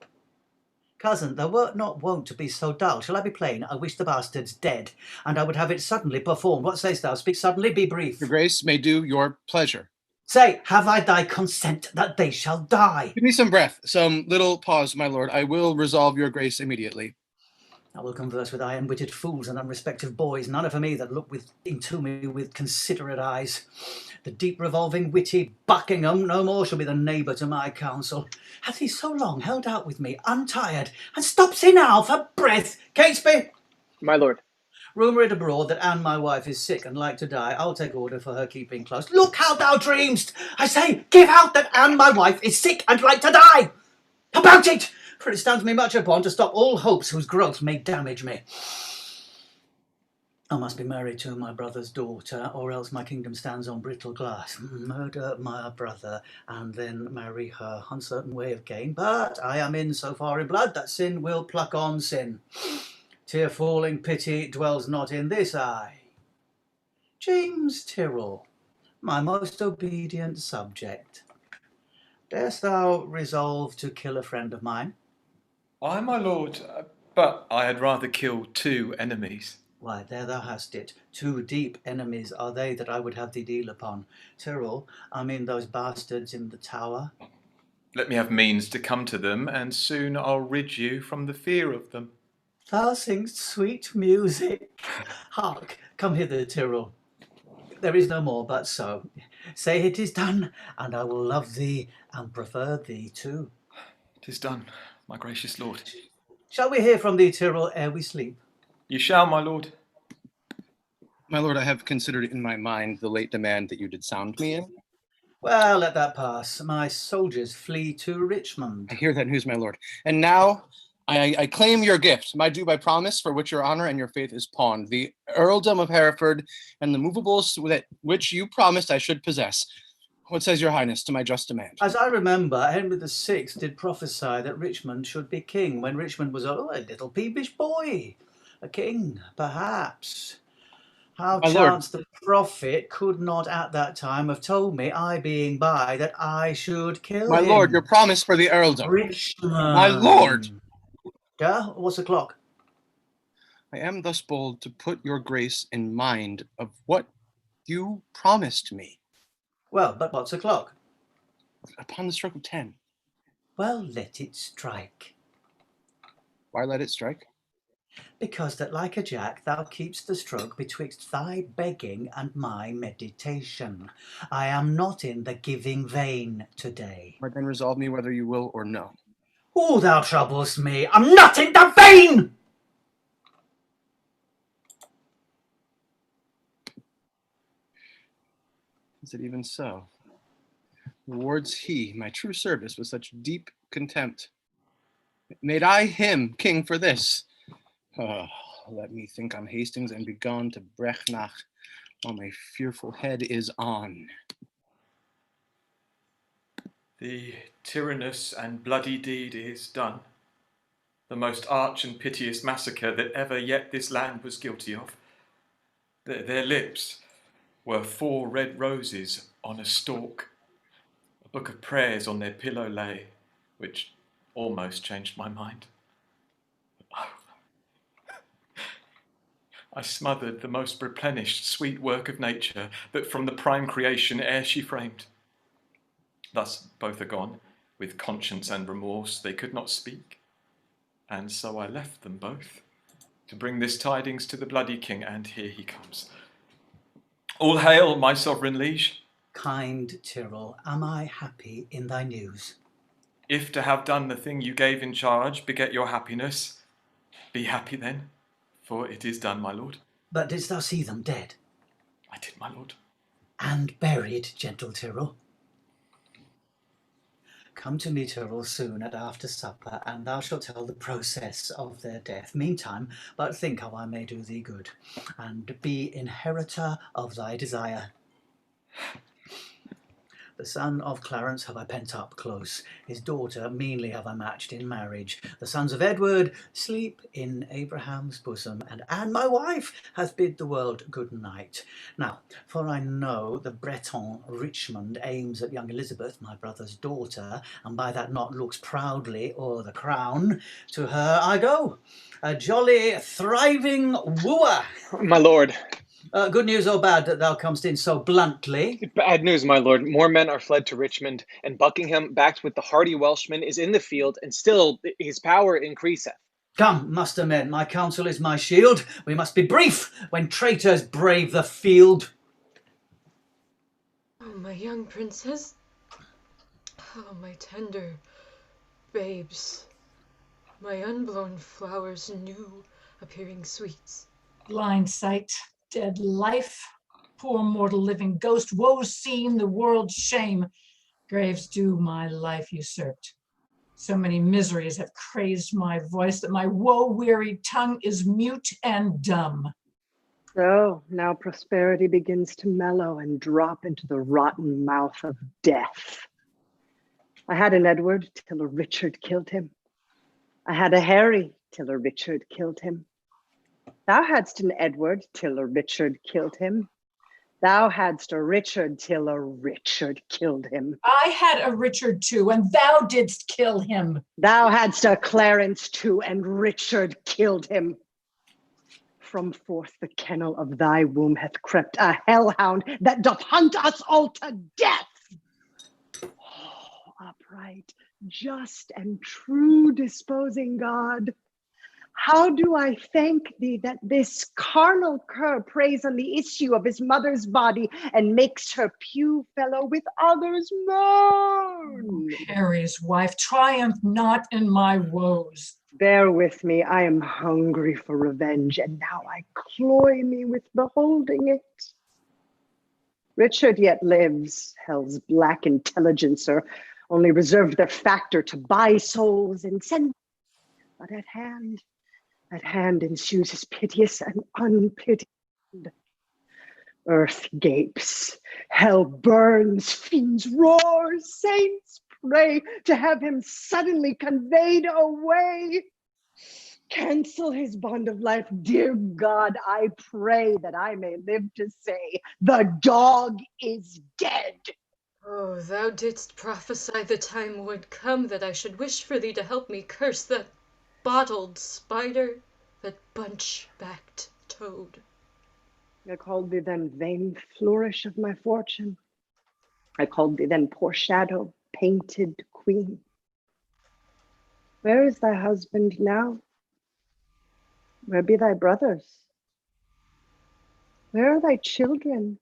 Cousin, thou wert not wont to be so dull. Shall I be plain? I wish the bastards dead, and I would have it suddenly performed. What sayst thou? Speak suddenly, be brief. Your grace may do your pleasure. Say, have I thy consent that they shall die? Give me some breath, some little pause, my lord. I will resolve your grace immediately. I will converse with iron-witted fools and unrespective boys, none of me that look into me with considerate eyes. The deep revolving witty Buckingham no more shall be the neighbour to my counsel. Hath he so long held out with me, untired, and stops he now for breath? Catesby! My lord. Rumour it abroad that Anne, my wife, is sick and like to die. I'll take order for her keeping close. Look how thou dream'st! I say, give out that Anne, my wife, is sick and like to die! About it! For it stands me much upon to stop all hopes whose growth may damage me. I must be married to my brother's daughter, or else my kingdom stands on brittle glass. Murder my brother, and then marry her. Uncertain way of gain, but I am in so far in blood that sin will pluck on sin. Tear falling pity dwells not in this eye. James Tyrrell, my most obedient subject, darest thou resolve to kill a friend of mine? Ay, my lord, but I had rather kill 2 enemies. Why, there thou hast it. 2 deep enemies are they that I would have thee deal upon. Tyrrell, I mean those bastards in the tower. Let me have means to come to them, and soon I'll rid you from the fear of them. Thou singst sweet music. Hark, come hither, Tyrrell. There is no more but so. Say it is done, and I will love thee and prefer thee too. 'Tis done, my gracious lord. Shall we hear from thee, Tyrrell, ere we sleep? You shall, my lord. My lord, I have considered in my mind the late demand that you did sound me in. Well, let that pass. My soldiers flee to Richmond. I hear that news, my lord. And now I claim your gift, my due by promise, for which your honor and your faith is pawned, the earldom of Hereford and the movables that which you promised I should possess. What says your highness to my just demand? As I remember, Henry VI did prophesy that Richmond should be king when Richmond was a little peevish boy. A king, perhaps. How My chance the prophet could not at that time have told me, I being by, that I should kill My him? lord, your promise for the earldom. Richmond. My lord! Yeah, what's the clock? I am thus bold to put your grace in mind of what you promised me. Well, but what's the clock? Upon the stroke of 10. Well, let it strike. Why let it strike? Because that like a jack thou keep'st the stroke betwixt thy begging and my meditation. I am not in the giving vein today. But then resolve me whether you will or no. Oh, thou troublest me. I'm not in the vein! Is it even so? Rewards he my true service with such deep contempt. Made I him king for this? Oh, let me think on Hastings and be gone to Brechnach while my fearful head is on. The tyrannous and bloody deed is done. The most arch and piteous massacre that ever yet this land was guilty of. Their lips were 4 red roses on a stalk. A book of prayers on their pillow lay, which almost changed my mind. I smothered the most replenished sweet work of nature that from the prime creation ere she framed. Thus both are gone, with conscience and remorse they could not speak, and so I left them both to bring this tidings to the bloody king, and here he comes. All hail, my sovereign liege. Kind Tyrrell, am I happy in thy news? If to have done the thing you gave in charge beget your happiness, be happy then, for it is done, my lord. But didst thou see them dead? I did, my lord. And buried, gentle Tyrrell? Come to me, Tyrrell, soon at after supper, and thou shalt tell the process of their death. Meantime, but think how I may do thee good, and be inheritor of thy desire. The son of Clarence have I pent up close, his daughter meanly have I matched in marriage. The sons of Edward sleep in Abraham's bosom, and Anne, my wife, hath bid the world good night. Now, for I know the Breton Richmond aims at young Elizabeth, my brother's daughter, and by that not looks proudly o'er the crown, to her I go, a jolly thriving wooer. My lord. Good news or bad that thou comest in so bluntly? Bad news, my lord. More men are fled to Richmond, and Buckingham, backed with the hardy Welshman, is in the field, and still his power increaseth. Come, muster men, my counsel is my shield. We must be brief when traitors brave the field. Oh, my young princess. Oh, my tender babes. My unblown flowers, new appearing sweets. Blind sight, dead life, poor mortal living ghost, woe seen, the world's shame, graves do my life usurped. So many miseries have crazed my voice that my woe-weary tongue is mute and dumb. So now prosperity begins to mellow and drop into the rotten mouth of death. I had an Edward till a Richard killed him. I had a Harry till a Richard killed him. Thou hadst an Edward till a Richard killed him. Thou hadst a Richard till a Richard killed him. I had a Richard too, and thou didst kill him. Thou hadst a Clarence too, and Richard killed him. From forth the kennel of thy womb hath crept a hellhound that doth hunt us all to death. Oh, upright, just, and true disposing God, how do I thank thee that this carnal cur preys on the issue of his mother's body and makes her pew fellow with others moan. Harry's wife, triumph not in my woes. Bear with me, I am hungry for revenge, and now I cloy me with beholding it. Richard yet lives, hell's black intelligencer, only reserved their factor to buy souls and send. But at hand ensues his piteous and unpitied. Earth gapes, hell burns, fiends roar, saints pray to have him suddenly conveyed away. Cancel his bond of life, dear God, I pray, that I may live to say, the dog is dead. Oh, thou didst prophesy the time would come that I should wish for thee to help me curse that bottled spider, that bunch-backed toad. I called thee then vain flourish of my fortune. I called thee then poor shadow, painted queen. Where is thy husband now? Where be thy brothers? Where are thy children?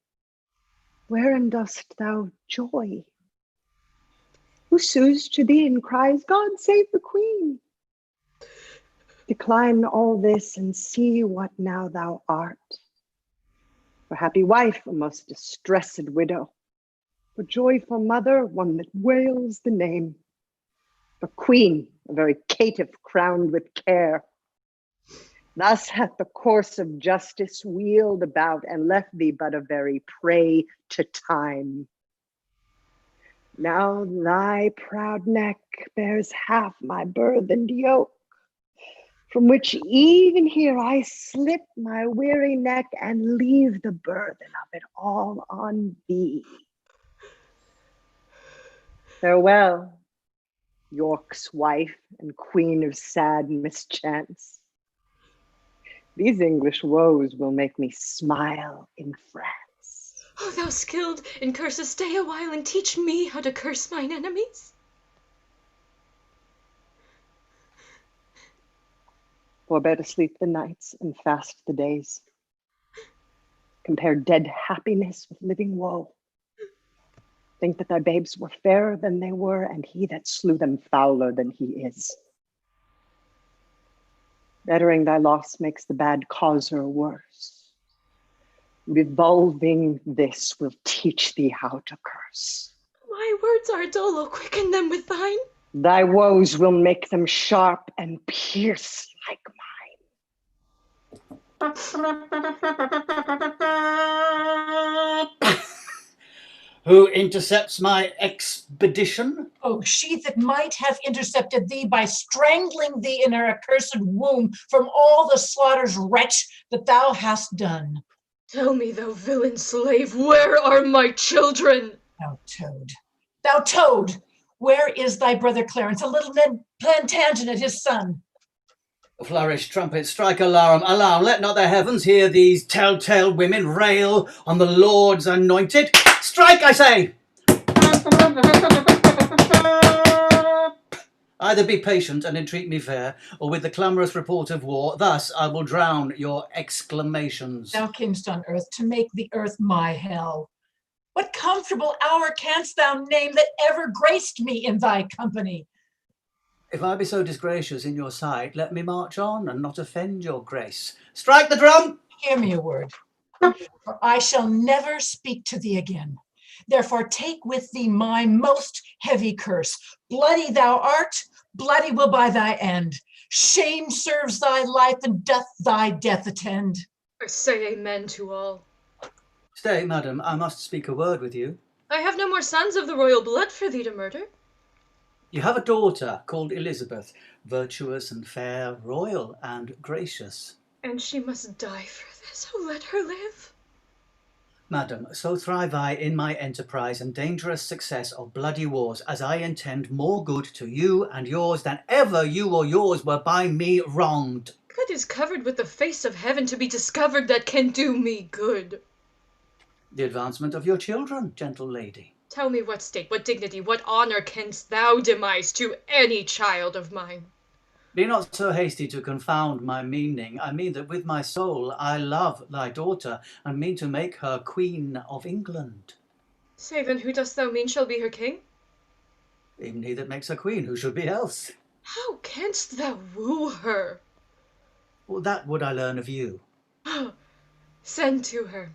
Wherein dost thou joy? Who sues to thee and cries, God save the queen? Decline all this and see what now thou art. For happy wife, a most distressed widow. For joyful mother, one that wails the name. For queen, a very caitiff crowned with care. Thus hath the course of justice wheeled about and left thee but a very prey to time. Now thy proud neck bears half my burthened yoke, from which even here I slip my weary neck and leave the burden of it all on thee. Farewell, York's wife and queen of sad mischance. These English woes will make me smile in France. Oh, thou skilled in curses, stay a while and teach me how to curse mine enemies. Forbear to sleep the nights and fast the days. Compare dead happiness with living woe. Think that thy babes were fairer than they were, and he that slew them fouler than he is. Bettering thy loss makes the bad causer worse. Revolving this will teach thee how to curse. My words are dull, oh quicken them with thine. Thy woes will make them sharp and pierce like Who intercepts my expedition? Oh, she that might have intercepted thee by strangling thee in her accursed womb from all the slaughters, wretch, that thou hast done. Tell me, thou villain slave, where are my children? Thou toad, where is thy brother Clarence, a little Ned Plantagenet, his son? Flourish, trumpet, strike alarm, alarm, let not the heavens hear these telltale women rail on the Lord's anointed. Strike, I say! Either be patient and entreat me fair, or with the clamorous report of war, thus I will drown your exclamations. Thou camest on earth to make the earth my hell. What comfortable hour canst thou name that ever graced me in thy company? If I be so disgracious in your sight, let me march on and not offend your grace. Strike the drum! Hear me a word, for I shall never speak to thee again. Therefore take with thee my most heavy curse. Bloody thou art, bloody will by thy end. Shame serves thy life, and doth thy death attend. I say amen to all. Stay, madam, I must speak a word with you. I have no more sons of the royal blood for thee to murder. You have a daughter called Elizabeth, virtuous and fair, royal and gracious. And she must die for this. Oh, let her live. Madam, so thrive I in my enterprise and dangerous success of bloody wars, as I intend more good to you and yours than ever you or yours were by me wronged. Good is covered with the face of heaven to be discovered that can do me good. The advancement of your children, gentle lady. Tell me what state, what dignity, what honour canst thou demise to any child of mine? Be not so hasty to confound my meaning. I mean that with my soul I love thy daughter, and mean to make her Queen of England. Say then, who dost thou mean shall be her king? Even he that makes her queen, who should be else? How canst thou woo her? Well, that would I learn of you. Send to her,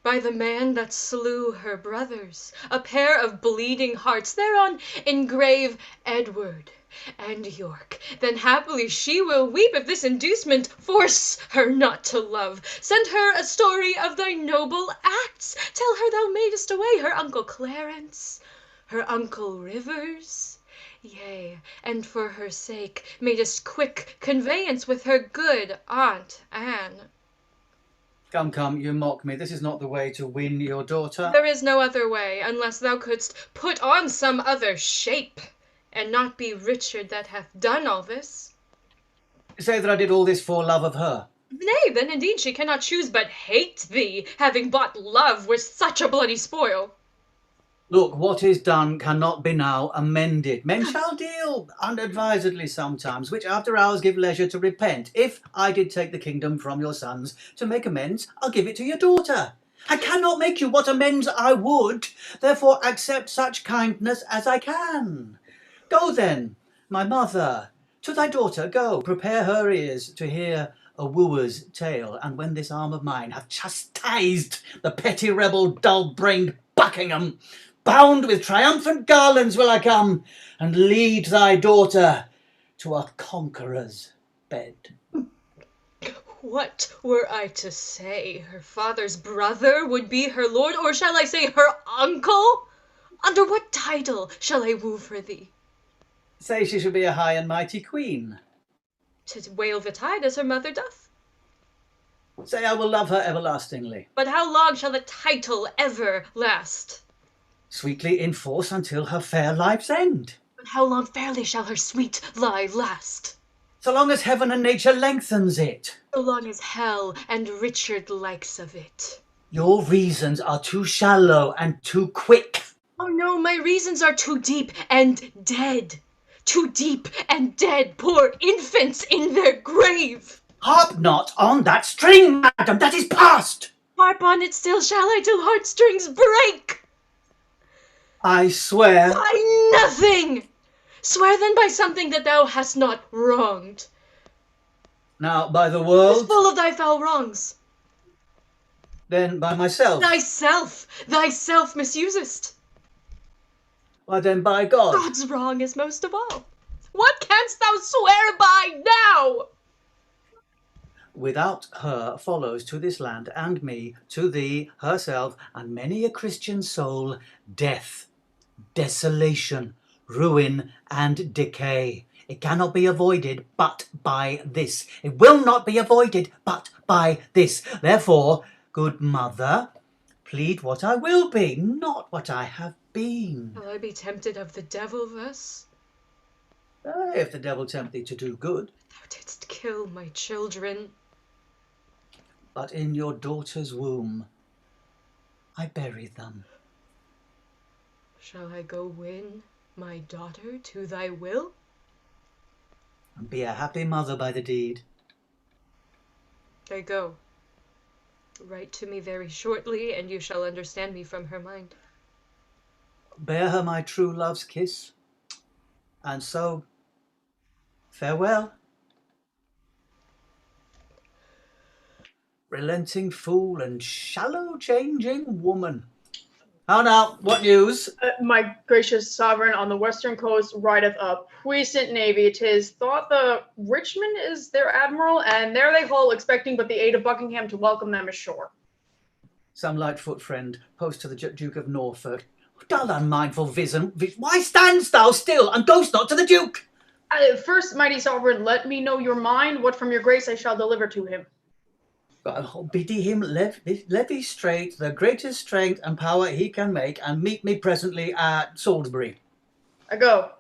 by the man that slew her brothers, a pair of bleeding hearts, thereon engrave Edward and York. Then happily she will weep if this inducement force her not to love. Send her a story of thy noble acts. Tell her thou madest away her uncle Clarence, her uncle Rivers, yea, and for her sake madest quick conveyance with her good Aunt Anne. Come, come, you mock me. This is not the way to win your daughter. There is no other way, unless thou couldst put on some other shape, and not be Richard that hath done all this. Say that I did all this for love of her. Nay, then indeed she cannot choose but hate thee, having bought love with such a bloody spoil. Look, what is done cannot be now amended. Men shall deal unadvisedly sometimes, which after hours give leisure to repent. If I did take the kingdom from your sons, to make amends, I'll give it to your daughter. I cannot make you what amends I would, therefore accept such kindness as I can. Go then, my mother, to thy daughter go, prepare her ears to hear a wooer's tale, and when this arm of mine hath chastised the petty rebel dull-brained Buckingham, bound with triumphant garlands will I come, and lead thy daughter to a conqueror's bed. What were I to say? Her father's brother would be her lord, or shall I say her uncle? Under what title shall I woo for thee? Say she shall be a high and mighty queen. To wail the tide as her mother doth. Say I will love her everlastingly. But how long shall the title ever last? Sweetly in force until her fair life's end. But how long fairly shall her sweet lie last? So long as heaven and nature lengthens it. So long as hell and Richard likes of it. Your reasons are too shallow and too quick. Oh no, my reasons are too deep and dead. Too deep and dead, poor infants in their grave. Harp not on that string, madam, that is past. Harp on it still shall I till heartstrings break. I swear. By nothing. Swear then by something that thou hast not wronged. Now by the world. Is full of thy foul wrongs. Then by myself. Thyself misusest. Why then by God. God's wrong is most of all. What canst thou swear by now? Without her follows to this land and me, to thee, herself, and many a Christian soul, death, desolation, ruin, and decay. It cannot be avoided but by this. It will not be avoided but by this. Therefore, good mother, plead what I will be, not what I have been. Shall I be tempted of the devil thus? If the devil tempt thee to do good. Thou didst kill my children. But in your daughter's womb I buried them. Shall I go win my daughter to thy will? And be a happy mother by the deed. I go. Write to me very shortly, and you shall understand me from her mind. Bear her my true love's kiss, and so farewell. Relenting fool and shallow changing woman. How now? What news? My gracious sovereign, on the western coast rideth a puissant navy. 'Tis thought the Richmond is their admiral, and there they hull, expecting but the aid of Buckingham to welcome them ashore. Some Lightfoot friend, post to the Duke of Norfolk. Dull unmindful vision, why standst thou still, and goest not to the Duke? First, mighty sovereign, let me know your mind. What from your grace I shall deliver to him. Bid him levy straight the greatest strength and power he can make, and meet me presently at Salisbury. I go.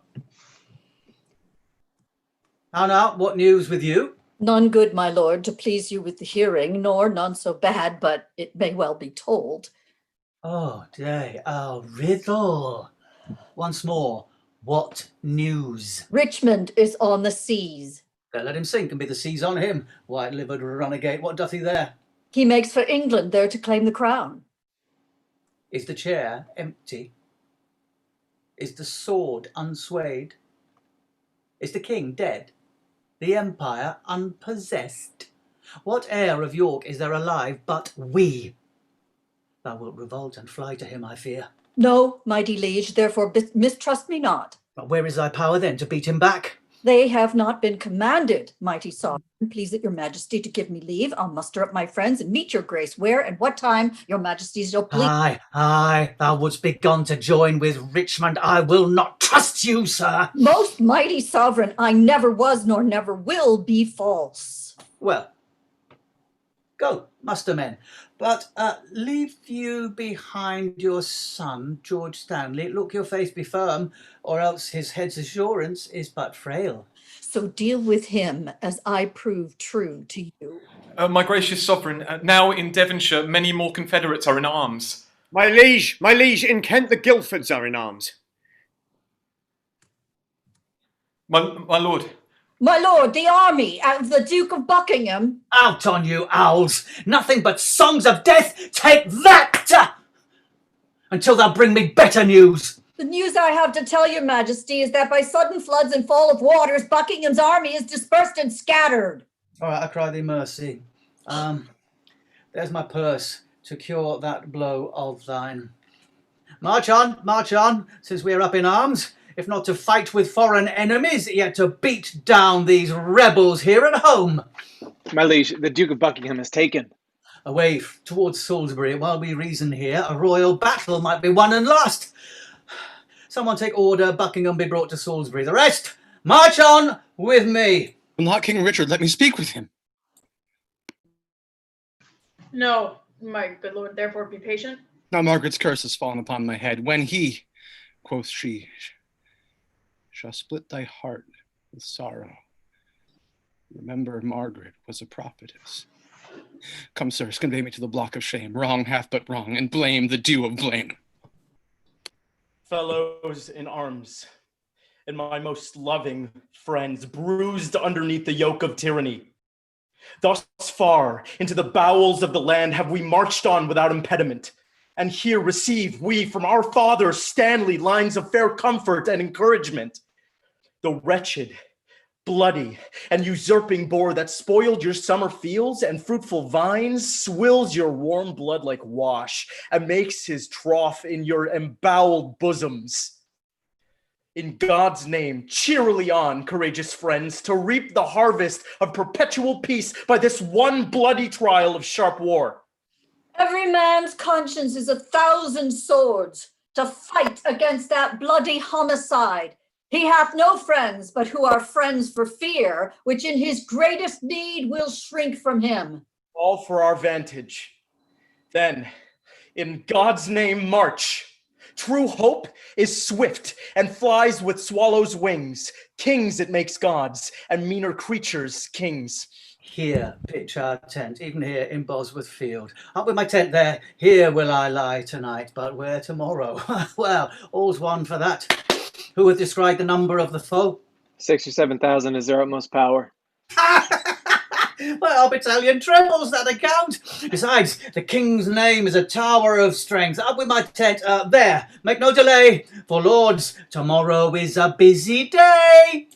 How now? What news with you? None good, my lord, to please you with the hearing, nor none so bad, but it may well be told. Oh, day, a riddle. Once more, what news? Richmond is on the seas. Then let him sink and be the seas on him. White-livered renegade, what doth he there? He makes for England there to claim the crown. Is the chair empty? Is the sword unswayed? Is the king dead? The empire unpossessed? What heir of York is there alive but we? Thou wilt revolt and fly to him, I fear. No, mighty liege, therefore mistrust me not. But where is thy power then to beat him back? They have not been commanded, mighty sovereign. Please it your majesty to give me leave. I'll muster up my friends and meet your grace where and what time your majesty shall please. Aye, thou wouldst be gone to join with Richmond. I will not trust you, sir. Most mighty sovereign, I never was nor never will be false. Well, go, muster men. But leave you behind your son, George Stanley. Look your face be firm, or else his head's assurance is but frail. So deal with him as I prove true to you. My gracious sovereign, now in Devonshire many more confederates are in arms. My liege, in Kent the Guildfords are in arms. My lord. My lord, the army of the Duke of Buckingham. Out on you, owls! Nothing but songs of death! Take that! Until thou bring me better news. The news I have to tell your majesty is that by sudden floods and fall of waters, Buckingham's army is dispersed and scattered. All right, I cry thee mercy. There's my purse to cure that blow of thine. March on, since we are up in arms. If not to fight with foreign enemies, yet to beat down these rebels here at home. My liege, the Duke of Buckingham is taken. Away towards Salisbury, while we reason here, a royal battle might be won and lost. Someone take order, Buckingham be brought to Salisbury. The rest, march on with me. Not King Richard, let me speak with him. No, my good lord, therefore be patient. Now Margaret's curse has fallen upon my head. When he, quoth she, shall split thy heart with sorrow. Remember, Margaret was a prophetess. Come, sirs, convey me to the block of shame. Wrong hath but wrong, and blame the due of blame. Fellows in arms, and my most loving friends, bruised underneath the yoke of tyranny. Thus far into the bowels of the land have we marched on without impediment. And here receive we from our father Stanley lines of fair comfort and encouragement. The wretched, bloody, and usurping boar that spoiled your summer fields and fruitful vines swills your warm blood like wash and makes his trough in your emboweled bosoms. In God's name, cheerily on, courageous friends, to reap the harvest of perpetual peace by this one bloody trial of sharp war. Every man's conscience is 1,000 swords to fight against that bloody homicide. He hath no friends, but who are friends for fear, which in his greatest need will shrink from him. All for our vantage. Then, in God's name, march. True hope is swift and flies with swallows' wings. Kings it makes gods, and meaner creatures kings. Here pitch our tent, even here in Bosworth field. Up with my tent there, here will I lie tonight, but where tomorrow? Well, all's one for that. Who hath described the number of the foe? 6,000 or 7,000 is their utmost power. Well, our battalion trebles that account. Besides, the king's name is a tower of strength. Up with my tent, there, make no delay. For lords, tomorrow is a busy day.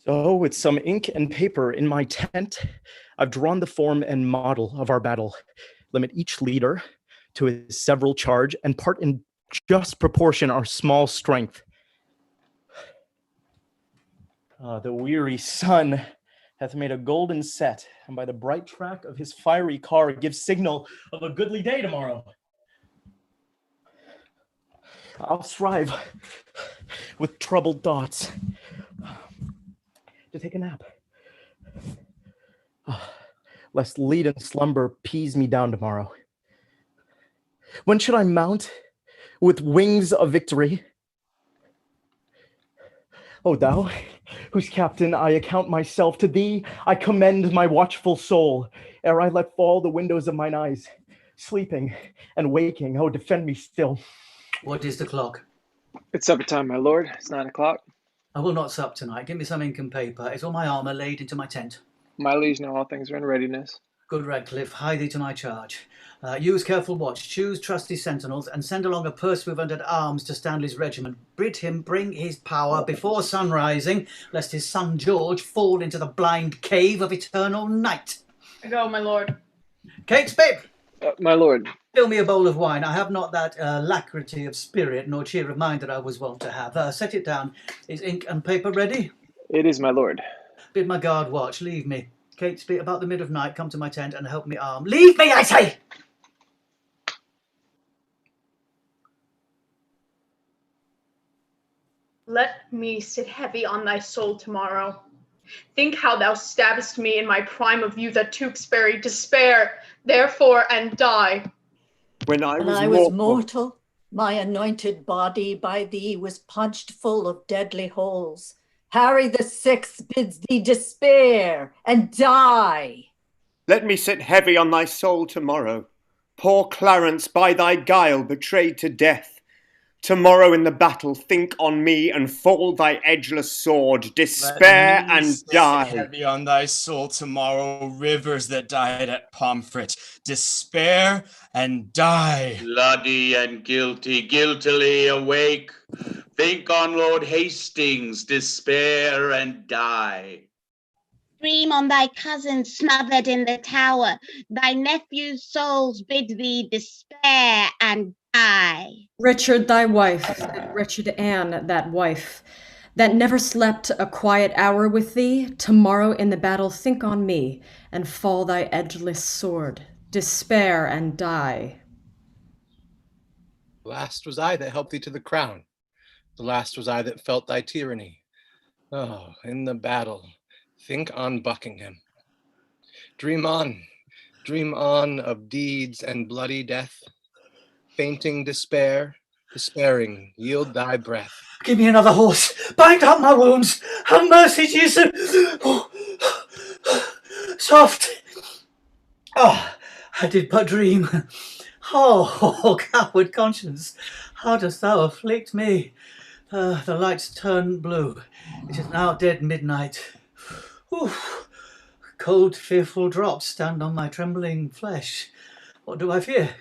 So, with some ink and paper in my tent, I've drawn the form and model of our battle. limit each leader to his several charge, and part in just proportion our small strength. The weary sun hath made a golden set, and by the bright track of his fiery car gives signal of a goodly day tomorrow. I'll strive with troubled thoughts to take a nap, lest leaden slumber pease me down tomorrow. When should I mount with wings of victory? O thou, whose captain I account myself, to thee I commend my watchful soul, ere I let fall the windows of mine eyes. Sleeping and waking, oh, defend me still. What is the clock? It's supper time, my lord. It's 9 o'clock. I will not sup tonight. Give me some ink and paper. Is all my armour laid into my tent? My liege, know all things are in readiness. Good Radcliffe, hie thee to my charge. Use careful watch, choose trusty sentinels, and send along a pursuivant at arms to Stanley's regiment. Bid him bring his power before sunrising, lest his son George fall into the blind cave of eternal night. I go, my lord. Catesby! My lord. Fill me a bowl of wine. I have not that alacrity of spirit nor cheer of mind that I was wont to have. Set it down. Is ink and paper ready? It is, my lord. Bid my guard watch. Leave me. Catesby, about the mid of night, come to my tent and help me arm. Leave me, I say! Let me sit heavy on thy soul tomorrow. Think how thou stabbest me in my prime of youth at Tewkesbury. Despair, therefore, and die. When I was mortal, my anointed body by thee was punched full of deadly holes. Harry the Sixth bids thee despair and die. Let me sit heavy on thy soul tomorrow. Poor Clarence, by thy guile betrayed to death. Tomorrow in the battle think on me and fall thy edgeless sword. Despair and die. Heavy on thy soul tomorrow, rivers that died at Pomfret. Despair and die. Bloody and guilty, guiltily awake. Think on Lord Hastings, despair and die. Dream on thy cousin smothered in the tower. Thy nephew's souls bid thee despair and die. Richard, thy wife, and wretched Anne, that wife, that never slept a quiet hour with thee, tomorrow in the battle think on me, and fall thy edgeless sword. Despair and die. The last was I that helped thee to the crown. The last was I that felt thy tyranny. Oh, in the battle, think on Buckingham. Dream on of deeds and bloody death. Fainting despair, despairing, yield thy breath. Give me another horse. Bind up my wounds. Have mercy, Jesus. Oh. Soft. Oh, I did but dream. Oh, coward conscience, how dost thou afflict me? The lights turn blue. It is now dead midnight. Oof. Cold, fearful drops stand on my trembling flesh. What do I fear?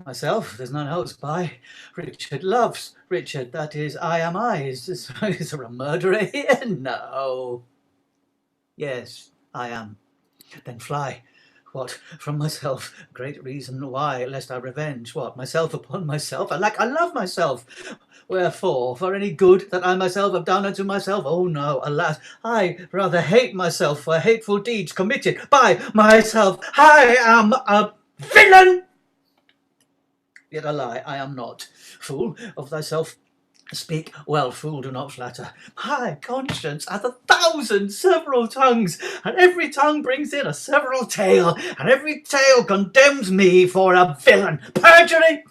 Myself, there's none else by. Richard loves Richard, that is, I am I. Is there a murderer here? No. Yes, I am. Then fly. What, from myself? Great reason why, lest I revenge. What, myself upon myself? I love myself. Wherefore? For any good that I myself have done unto myself? Oh no, alas, I rather hate myself for hateful deeds committed by myself. I am a villain! Yet a lie, I am not. Fool, of thyself speak well, fool, do not flatter. My conscience hath 1,000 several tongues, and every tongue brings in a several tale, and every tale condemns me for a villain. Perjury!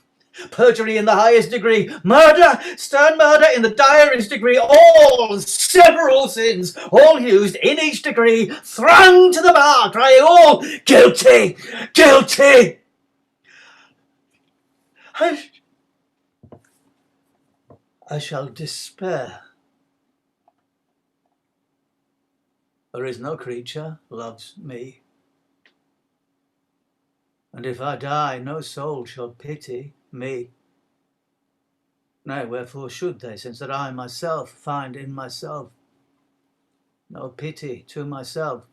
Perjury in the highest degree, murder, stern murder in the direst degree, all several sins, all used in each degree, throng to the bar, crying all, guilty, guilty. I shall despair. There is no creature loves me. And if I die, no soul shall pity me. Nay, wherefore should they, since that I myself find in myself no pity to myself?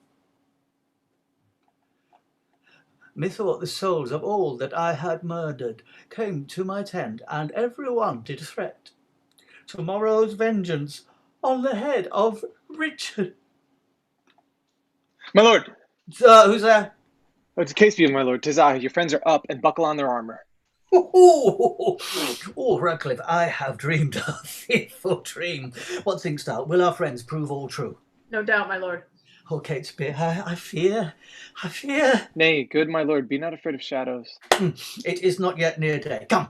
Methought the souls of all that I had murdered came to my tent, and every one did threat tomorrow's vengeance on the head of Richard. My lord! Who's there? Oh, it's Catesby, my lord. 'Tis I. Your friends are up and buckle on their armor. Oh, Radcliffe, I have dreamed a fearful dream. What thinkst thou? Will our friends prove all true? No doubt, my lord. Oh, Catesby, I fear. Nay, good my lord, be not afraid of shadows. It is not yet near day. Come,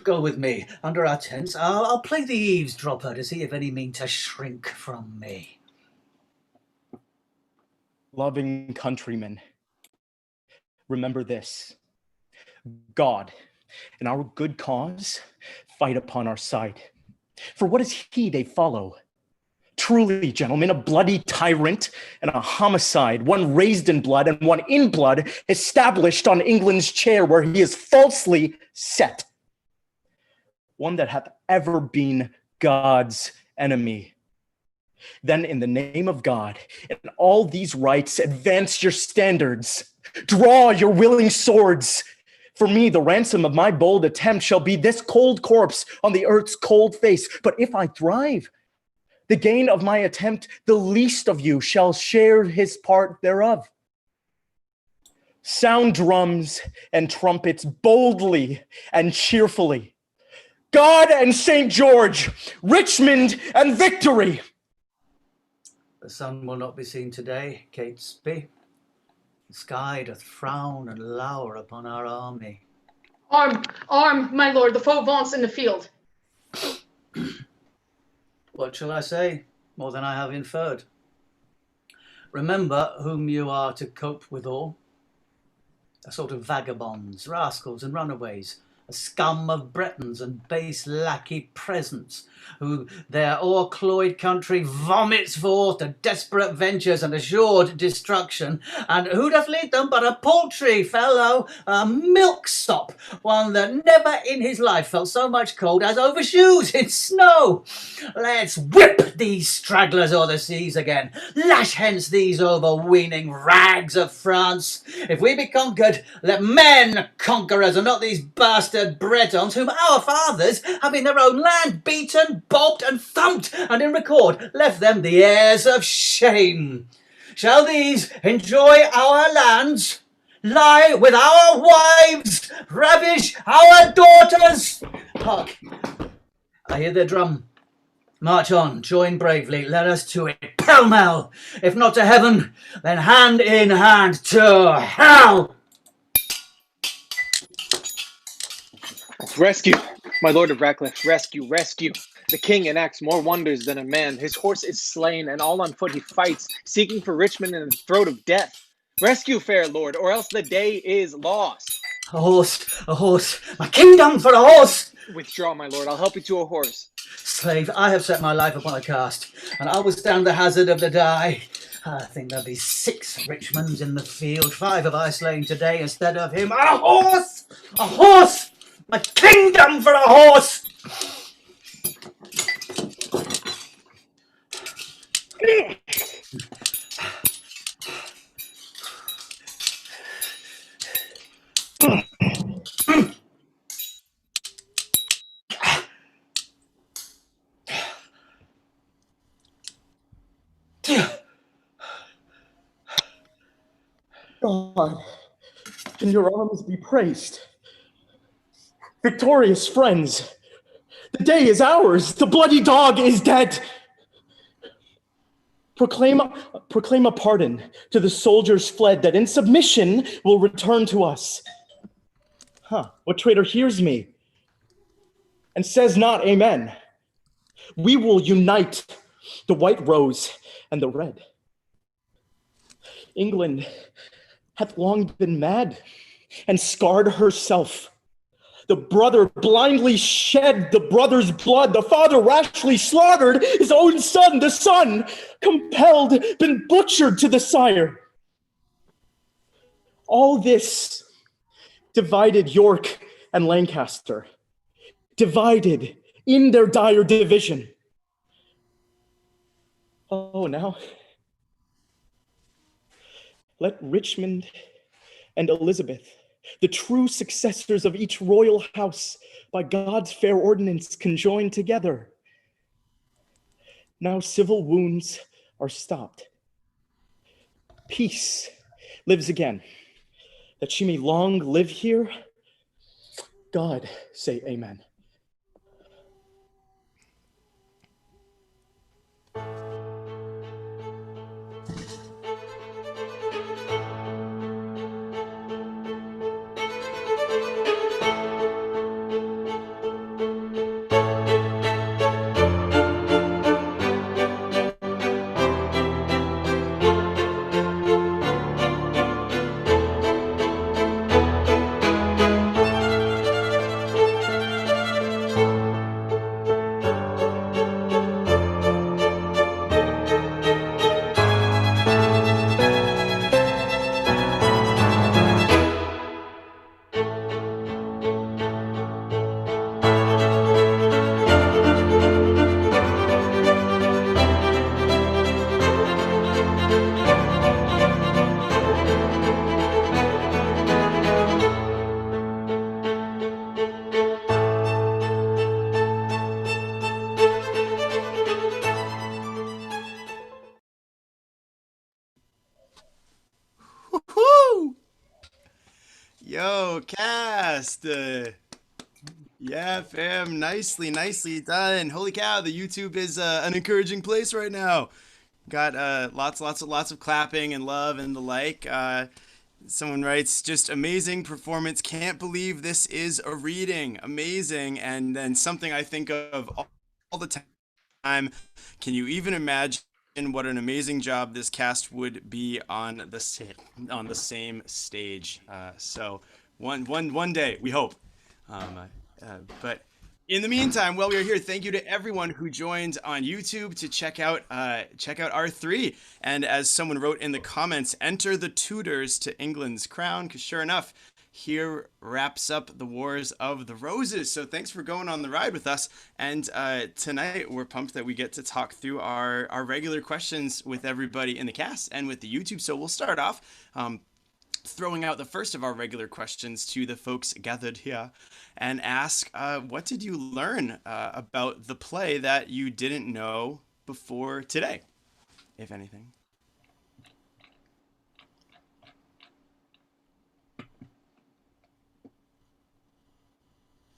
go with me under our tents. I'll play the eavesdropper to see if any mean to shrink from me. Loving countrymen, remember this. God and our good cause fight upon our side. For what is he they follow? Truly, gentlemen, a bloody tyrant and a homicide, one raised in blood and one in blood, established on England's chair where he is falsely set. One that hath ever been God's enemy. Then in the name of God and all these rights, advance your standards. Draw your willing swords. For me, the ransom of my bold attempt shall be this cold corpse on the earth's cold face. But if I thrive, the gain of my attempt, the least of you shall share his part thereof. Sound drums and trumpets boldly and cheerfully. God and St. George, Richmond and victory! The sun will not be seen today, Catesby. The sky doth frown and lower upon our army. Arm, my lord, the foe vaunts in the field. What shall I say? More than I have inferred. Remember whom you are to cope withal. A sort of vagabonds, rascals and runaways, a scum of Bretons and base lackey presents, who their o'ercloyed country vomits forth to desperate ventures and assured destruction, and who doth lead them but a paltry fellow, a milksop, one that never in his life felt so much cold as over shoes in snow. Let's whip these stragglers o'er the seas again, lash hence these overweening rags of France. If we be conquered, let men conquer us, and not these bastard Bretons, whom our fathers have in their own land beaten, bobbed and thumped, and in record left them the heirs of shame. Shall these enjoy our lands, lie with our wives, ravish our daughters? Hark, I hear their drum. March on, join bravely, let us to it, pell-mell, if not to heaven, then hand in hand to hell. Rescue, my lord of Ratcliffe, rescue, rescue. The king enacts more wonders than a man. His horse is slain, and all on foot he fights, seeking for Richmond in the throat of death. Rescue, fair lord, or else the day is lost. A horse, my kingdom for a horse! Withdraw, my lord, I'll help you to a horse. Slave, I have set my life upon a cast, and I will stand the hazard of the die. I think there'll be 6 Richmonds in the field. 5 have I slain today instead of him. A horse! A horse! My kingdom for a horse! God, in your arms be praised. Victorious friends, the day is ours. The bloody dog is dead. Proclaim a pardon to the soldiers fled, that in submission will return to us. What traitor hears me and says not amen? We will unite the white rose and the red. England hath long been mad and scarred herself. The brother blindly shed the brother's blood. The father rashly slaughtered his own son. The son, compelled, been butchered to the sire. All this divided York and Lancaster, divided in their dire division. Oh, now let Richmond and Elizabeth, the true successors of each royal house, by God's fair ordinance conjoined together. Now civil wounds are stopped. Peace lives again. That she may long live here, God say amen. Woohoo! Yo, cast. Yeah, fam. Nicely done. Holy cow, the YouTube is an encouraging place right now. Got lots of clapping and love and the like. Someone writes, just amazing performance. Can't believe this is a reading. Amazing. And then something I think of all the time. Can you even imagine what an amazing job this cast would be on the same stage? So one day, we hope. But in the meantime, while we are here, thank you to everyone who joined on YouTube to check out R3. And as someone wrote in the comments, enter the Tudors to England's crown, because sure enough, here wraps up the Wars of the Roses. So thanks for going on the ride with us. And tonight we're pumped that we get to talk through our regular questions with everybody in the cast and with the YouTube. So we'll start off throwing out the first of our regular questions to the folks gathered here and ask, what did you learn about the play that you didn't know before today, if anything?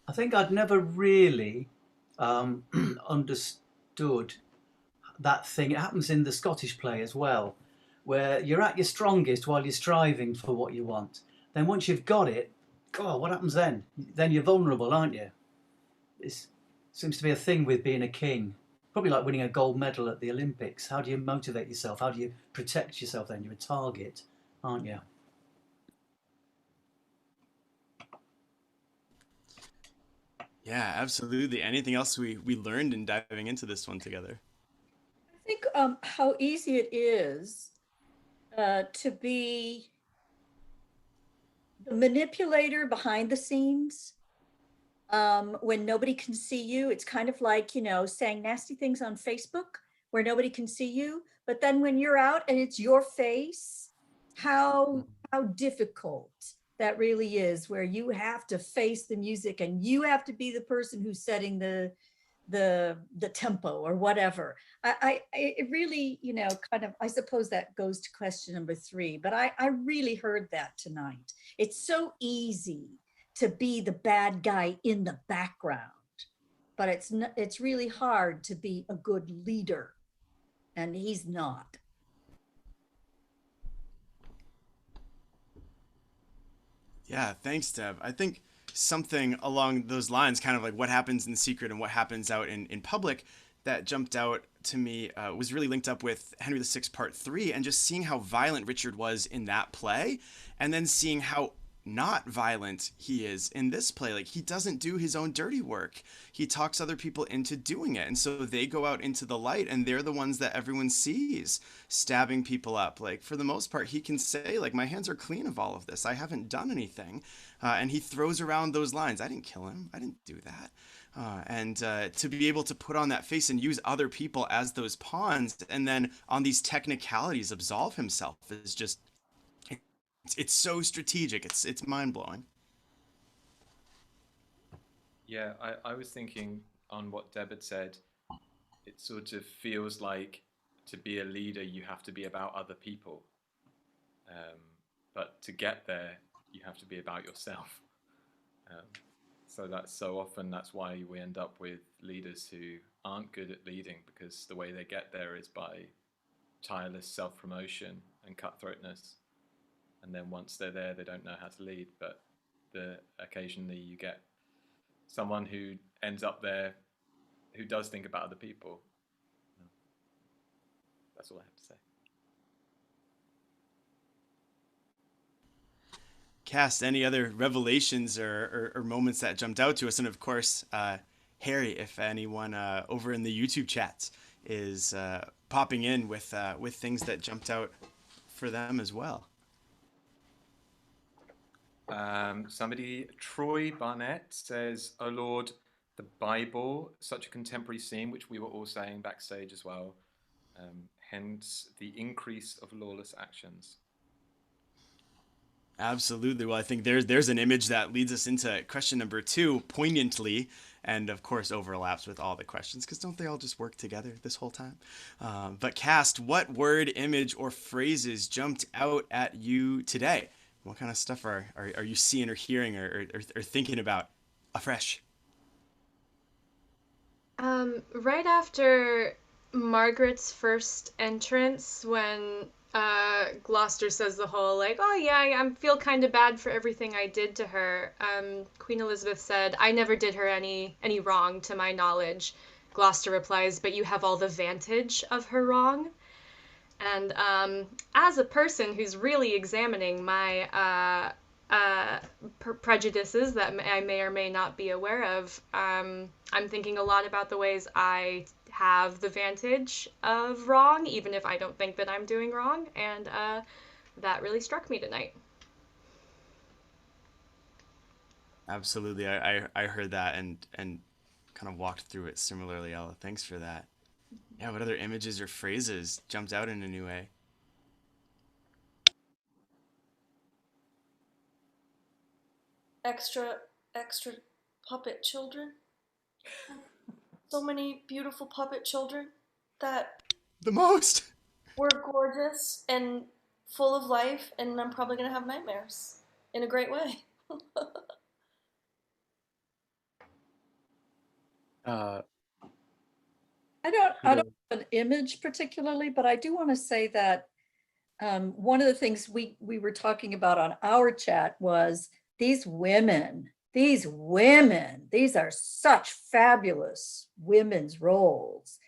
I think I'd never really understood that thing. It happens in the Scottish play as well, where you're at your strongest while you're striving for what you want. Then once you've got it, God, what happens then? Then you're vulnerable, aren't you? It seems to be a thing with being a king. Probably like winning a gold medal at the Olympics. How do you motivate yourself? How do you protect yourself then? You're a target, aren't you? Yeah, absolutely. Anything else we learned in diving into this one together? I think how easy it is to be the manipulator behind the scenes when nobody can see you. It's kind of like, saying nasty things on Facebook where nobody can see you. But then when you're out and it's your face, how difficult that really is, where you have to face the music and you have to be the person who's setting the tempo or whatever. It really, kind of, I suppose that goes to question number 3, but I really heard that tonight. It's so easy to be the bad guy in the background, but it's really hard to be a good leader, and he's not. Yeah, thanks, Deb. I think something along those lines, kind of like what happens in secret and what happens out in public, that jumped out to me was really linked up with Henry VI Part 3, and just seeing how violent Richard was in that play, and then seeing how not violent he is in this play. Like, he doesn't do his own dirty work. He talks other people into doing it, and so they go out into the light and they're the ones that everyone sees stabbing people up. Like, for the most part, he can say, like, my hands are clean of all of this, I haven't done anything, and he throws around those lines. I didn't kill him, I didn't do that. And to be able to put on that face and use other people as those pawns, and then on these technicalities absolve himself, is just, it's so strategic. It's mind blowing. Yeah, I was thinking on what Deb had said. It sort of feels like to be a leader, you have to be about other people. But to get there, you have to be about yourself. So that's why we end up with leaders who aren't good at leading, because the way they get there is by tireless self-promotion and cutthroatness. And then once they're there, they don't know how to lead. But occasionally you get someone who ends up there who does think about other people. That's all I have to say. Cast, any other revelations or moments that jumped out to us? And of course, Harry, if anyone over in the YouTube chats is popping in with things that jumped out for them as well. Somebody, Troy Barnett, says, "Oh Lord, the Bible, such a contemporary scene," which we were all saying backstage as well. Hence the increase of lawless actions. Absolutely. Well, I think there's an image that leads us into question number 2 poignantly, and of course overlaps with all the questions, because don't they all just work together this whole time? But Cast, what word, image, or phrases jumped out at you today? What kind of stuff are you seeing or hearing or thinking about afresh? Right after Margaret's first entrance, when Gloucester says the whole like, "Oh yeah, I feel kind of bad for everything I did to her," Queen Elizabeth said, "I never did her any wrong to my knowledge." Gloucester replies, "But you have all the vantage of her wrong." And as a person who's really examining my prejudices that I may or may not be aware of, I'm thinking a lot about the ways I have the vantage of wrong, even if I don't think that I'm doing wrong, and that really struck me tonight. Absolutely. I heard that and kind of walked through it similarly, Ella. Thanks for that. Yeah, what other images or phrases jumped out in a new way? Extra puppet children. So many beautiful puppet children that the most were gorgeous and full of life, and I'm probably gonna have nightmares in a great way. I don't have an image particularly, but I do want to say that one of the things we were talking about on our chat was these women, these are such fabulous women's roles.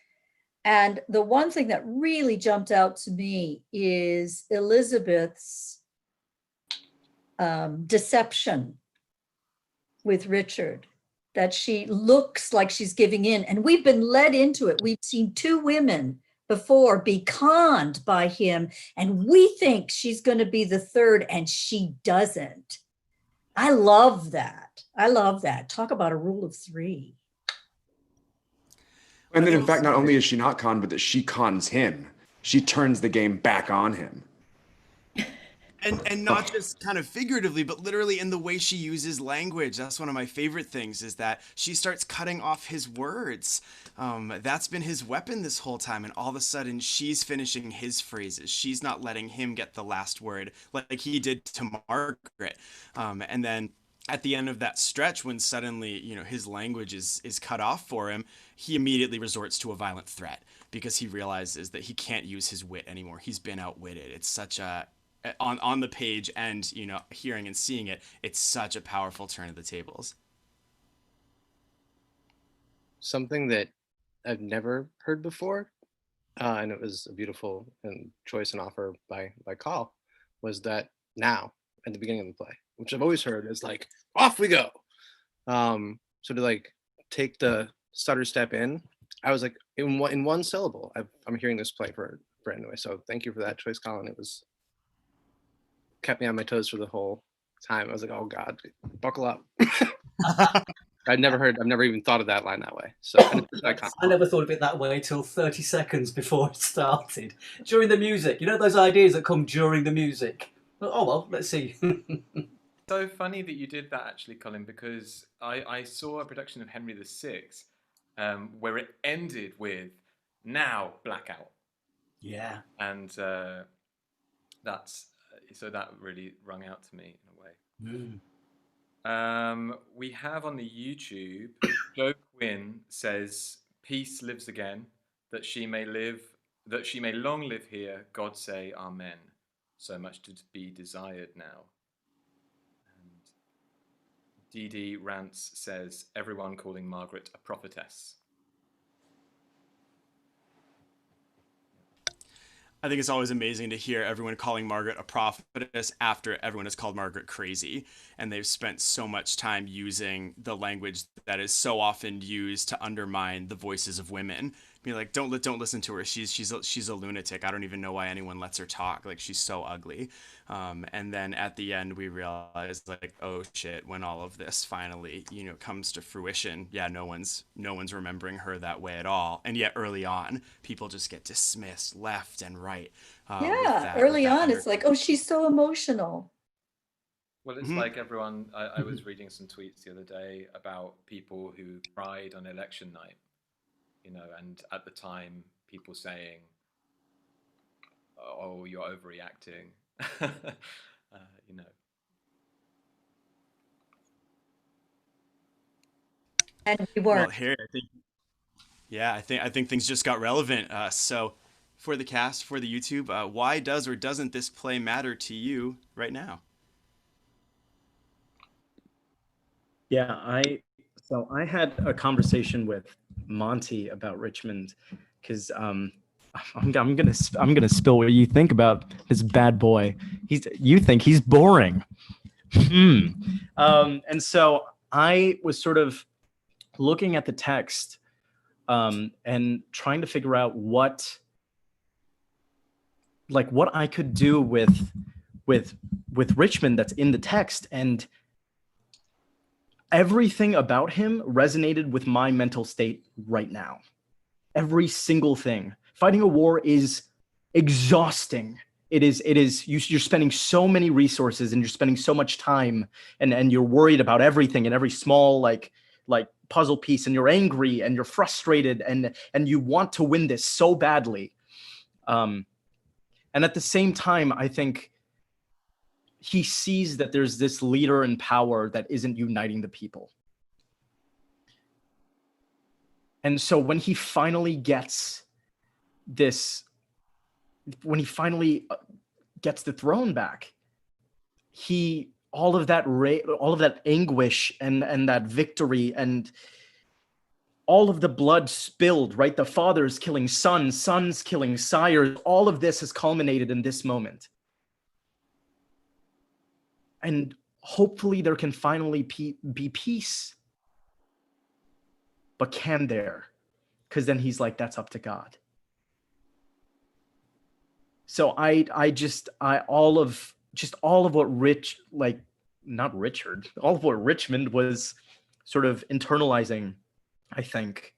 And the one thing that really jumped out to me is Elizabeth's deception with Richard, that she looks like she's giving in. And we've been led into it. We've seen 2 women before be conned by him, and we think she's going to be the third, and she doesn't. I love that. Talk about a rule of 3. And then, in fact, not only is she not conned, but that she cons him. She turns the game back on him. And not just kind of figuratively, but literally in the way she uses language. That's one of my favorite things, is that she starts cutting off his words. That's been his weapon this whole time. And all of a sudden, she's finishing his phrases. She's not letting him get the last word like he did to Margaret. And then at the end of that stretch, when suddenly, his language is cut off for him, he immediately resorts to a violent threat because he realizes that he can't use his wit anymore. He's been outwitted. It's such a... On the page and, hearing and seeing it, it's such a powerful turn of the tables. Something that I've never heard before, and it was a beautiful choice and offer by Call, was that now, at the beginning of the play, which I've always heard is like, off we go. So to like take the stutter step in, I was like, in one syllable, I'm hearing this play for anyway. So thank you for that choice, Colin. It was kept me on my toes for the whole time. I was like, oh God, buckle up. I've never even thought of that line that way. So I never thought of it that way till 30 seconds before it started. During the music. You know those ideas that come during the music? Oh well, let's see. So funny that you did that, actually, Colin, because I saw a production of Henry VI where it ended with "now blackout," Yeah. and that's so that really rung out to me in a way. We have on the YouTube, Joe Quinn says, "Peace lives again, that she may long live here. God say Amen. So much to be desired now." And Dee Dee Rants says, "Everyone calling Margaret a prophetess." I think it's always amazing to hear everyone calling Margaret a prophetess after everyone has called Margaret crazy. And they've spent so much time using the language that is so often used to undermine the voices of women. Be like, don't listen to her. She's a lunatic. I don't even know why anyone lets her talk. Like, she's so ugly. And then at the end, we realize, like, oh shit, when all of this finally, comes to fruition, yeah, no one's remembering her that way at all. And yet early on, people just get dismissed left and right. Yeah, early on, it's like, oh, she's so emotional. Well, it's like everyone. I was reading some tweets the other day about people who cried on election night, and at the time, people saying, "Oh, you're overreacting," And we weren't. Well, here, I think things just got relevant. So, for the cast, for the YouTube, why does or doesn't this play matter to you right now? Yeah, I had a conversation with Monty about Richmond because I'm gonna spill what you think about this bad boy. You think he's boring. And so I was sort of looking at the text and trying to figure out what I could do with Richmond that's in the text, and everything about him resonated with my mental state right now. Every single thing. Fighting a war is exhausting. It is you're spending so many resources and you're spending so much time and you're worried about everything and every small like puzzle piece, and you're angry and you're frustrated and you want to win this so badly. And at the same time, I think he sees that there's this leader in power that isn't uniting the people. And so when he finally gets the throne back, all of that anguish and that victory and all of the blood spilled, right? The fathers killing sons, sons killing sires, all of this has culminated in this moment. And hopefully there can finally be peace. But can there? Because then he's like, that's up to God. So all of what all of what Richmond was sort of internalizing, I think,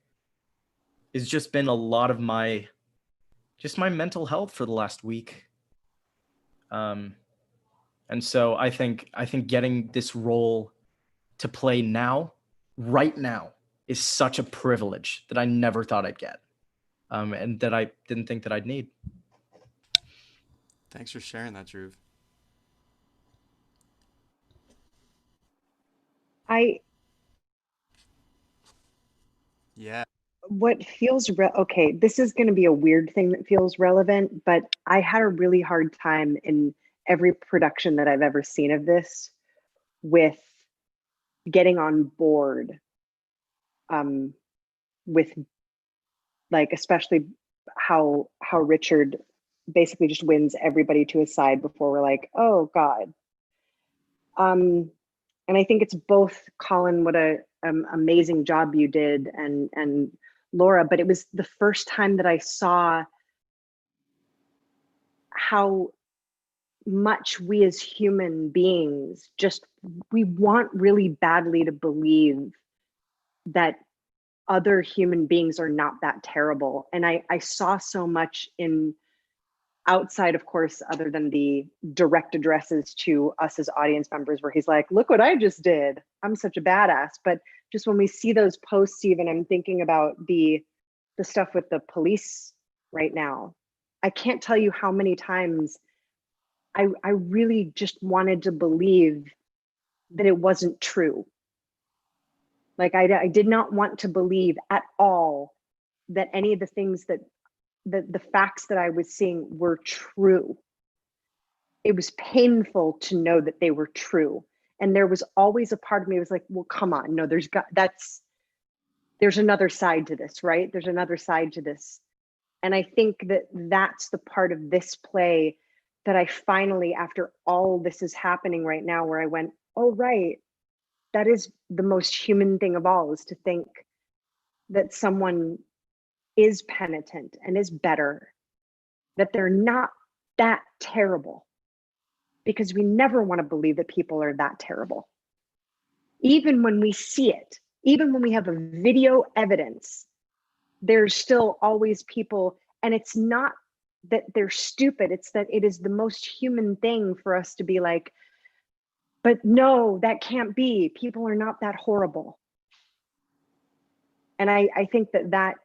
has just been a lot of my mental health for the last week. And so I think getting this role to play right now, is such a privilege that I never thought I'd get, and that I didn't think that I'd need. Thanks for sharing that, Drew. Yeah. What feels okay, this is going to be a weird thing that feels relevant, but I had a really hard time in every production that I've ever seen of this with getting on board with, like, especially how Richard basically just wins everybody to his side before we're like, oh God. And I think it's both, Colin, what a amazing job you did, and Laura, but it was the first time that I saw how much we as human beings we want really badly to believe that other human beings are not that terrible. And I saw so much in outside, of course, other than the direct addresses to us as audience members, where he's like, look what I just did. I'm such a badass. But just when we see those posts, even I'm thinking about the stuff with the police right now. I can't tell you how many times I really just wanted to believe that it wasn't true. Like I did not want to believe at all that any of the things that the facts that I was seeing were true. It was painful to know that they were true. And there was always a part of me that was like, well, come on, no, there's another side to this, right? There's another side to this. And I think that that's the part of this play that I finally, after all this is happening right now, where I went, oh, right, that is the most human thing of all, is to think that someone is penitent and is better, that they're not that terrible, because we never want to believe that people are that terrible. Even when we see it, even when we have a video evidence, there's still always people, and it's not that they're stupid, it's that it is the most human thing for us to be like, but no, that can't be. People are not that horrible. And I think that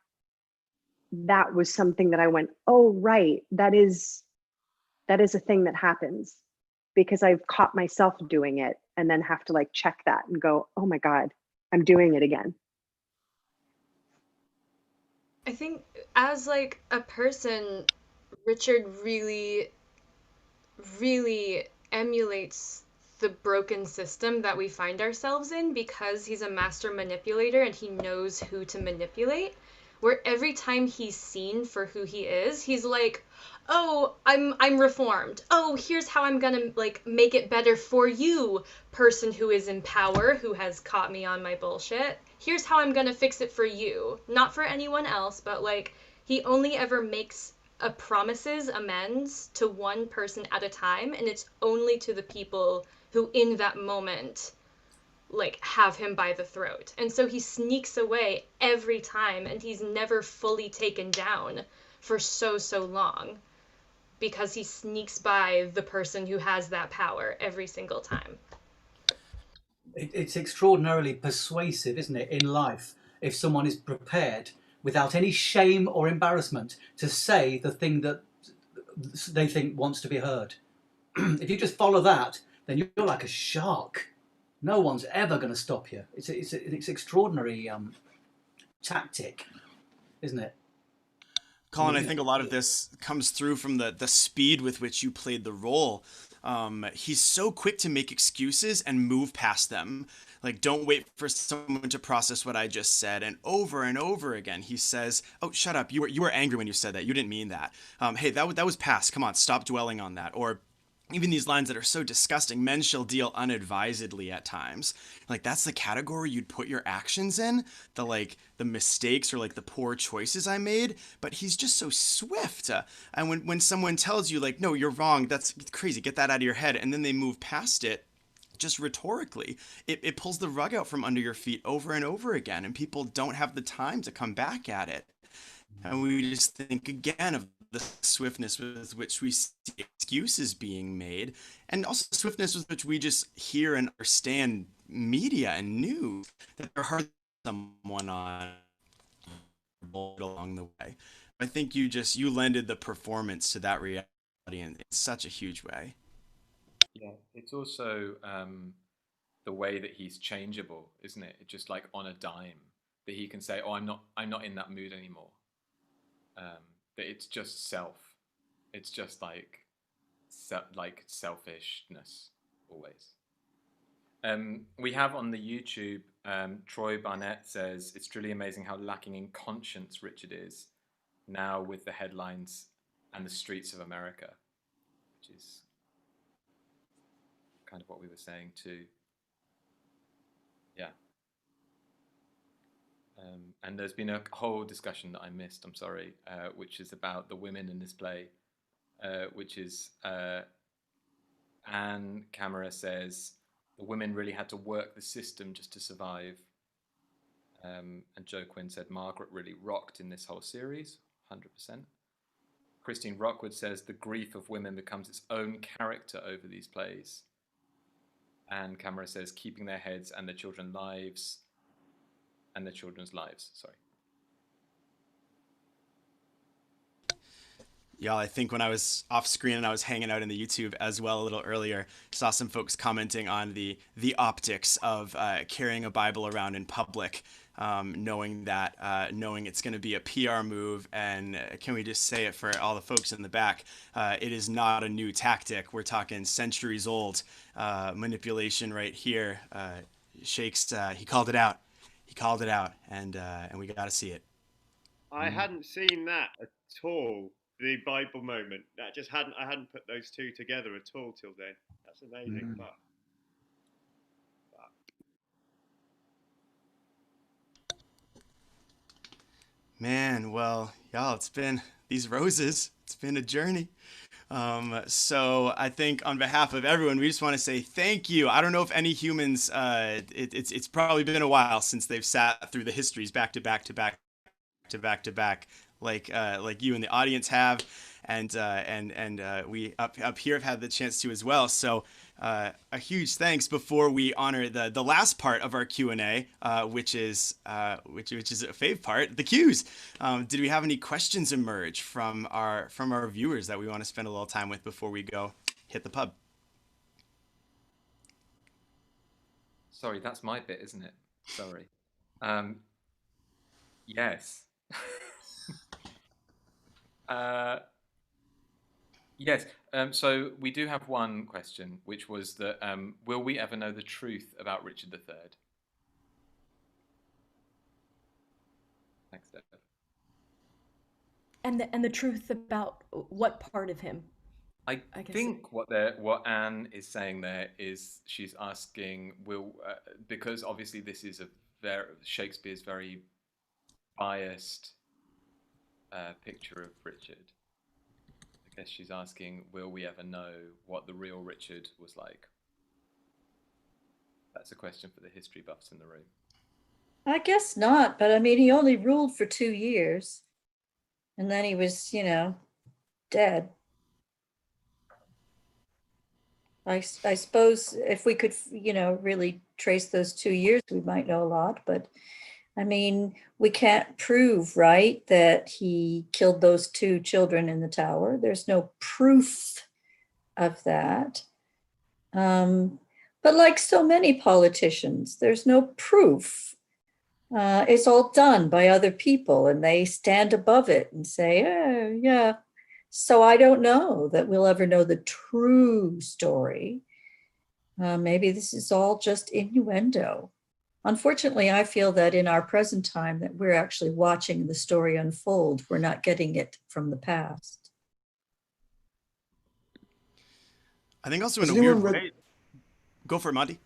was something that I went, oh, right, that is a thing that happens, because I've caught myself doing it and then have to like check that and go, oh my God, I'm doing it again. I think as like a person, Richard really, really emulates the broken system that we find ourselves in, because he's a master manipulator and he knows who to manipulate. Where every time he's seen for who he is, he's like, oh, I'm reformed. Oh, here's how I'm gonna like make it better for you, person who is in power, who has caught me on my bullshit. Here's how I'm gonna fix it for you. Not for anyone else, but like he only ever makes promises amends to one person at a time, and it's only to the people who in that moment like have him by the throat. And so he sneaks away every time, and he's never fully taken down for so long, because he sneaks by the person who has that power every single time. It's extraordinarily persuasive, isn't it, in life, if someone is prepared without any shame or embarrassment to say the thing that they think wants to be heard. If you just follow that, then you're like a shark. No one's ever going to stop you. It's extraordinary tactic, isn't it? Colin, I think a lot of this comes through from the speed with which you played the role. He's so quick to make excuses and move past them. Like, don't wait for someone to process what I just said. And over again, he says, oh, shut up. You were angry when you said that. You didn't mean that. Hey, that was past. Come on, stop dwelling on that. Or even these lines that are so disgusting, men shall deal unadvisedly at times. Like, that's the category you'd put your actions in, the mistakes or like the poor choices I made. But he's just so swift. And when someone tells you like, no, you're wrong, that's crazy, get that out of your head, and then they move past it, just rhetorically, it pulls the rug out from under your feet over and over again, and people don't have the time to come back at it. And we just think again of the swiftness with which we see excuses being made, and also the swiftness with which we just hear and understand media and news, that they're hard someone on along the way. I think you lended the performance to that reality in such a huge way. Yeah, it's also the way that he's changeable, isn't it? It's just like on a dime that he can say, "Oh, I'm not in that mood anymore." That it's just self. It's just like selfishness always. We have on the YouTube, Troy Barnett says, it's truly amazing how lacking in conscience Richard is now with the headlines and the streets of America, which is kind of what we were saying too. Yeah. And there's been a whole discussion that I missed, I'm sorry, which is about the women in this play, which is Anne Camera says the women really had to work the system just to survive. And Joe Quinn said Margaret really rocked in this whole series, 100%. Christine Rockwood says the grief of women becomes its own character over these plays. And Camera says keeping their heads and their children's lives. Sorry. Y'all, I think when I was off screen and I was hanging out in the YouTube as well a little earlier, saw some folks commenting on the optics of carrying a Bible around in public, knowing it's going to be a PR move. And can we just say it for all the folks in the back? It is not a new tactic. We're talking centuries old manipulation right here. Shakes, he called it out. And we got to see it. I hadn't seen that at all. The Bible moment. I hadn't put those two together at all till then. That's amazing. Man, well, y'all, it's been these roses. It's been a journey. So I think on behalf of everyone, we just want to say thank you. I don't know if any humans, it's probably been a while since they've sat through the histories back to back, like you and the audience have, and we up here have had the chance to as well. So a huge thanks before we honor the last part of our Q&A, which is a fave part, the cues. Did we have any questions emerge from our viewers that we want to spend a little time with before we go hit the pub? Sorry, that's my bit, isn't it? Sorry. Yes. Yes. So we do have one question, which was that will we ever know the truth about Richard III? Thanks, Deb. And the truth about what part of him? I think what Anne is saying there is she's asking, because obviously this is Shakespeare's very biased picture of Richard. I guess she's asking, will we ever know what the real Richard was like? That's a question for the history buffs in the room. I guess not, but I mean, he only ruled for 2 years. And then he was, dead. I suppose if we could, really trace those 2 years, we might know a lot. But I mean, we can't prove, right, that he killed those 2 children in the tower. There's no proof of that. But like so many politicians, there's no proof. It's all done by other people, and they stand above it and say, oh, yeah. So I don't know that we'll ever know the true story. Maybe this is all just innuendo. Unfortunately, I feel that in our present time that we're actually watching the story unfold. We're not getting it from the past. I think also in a weird way. Go for it, Monty.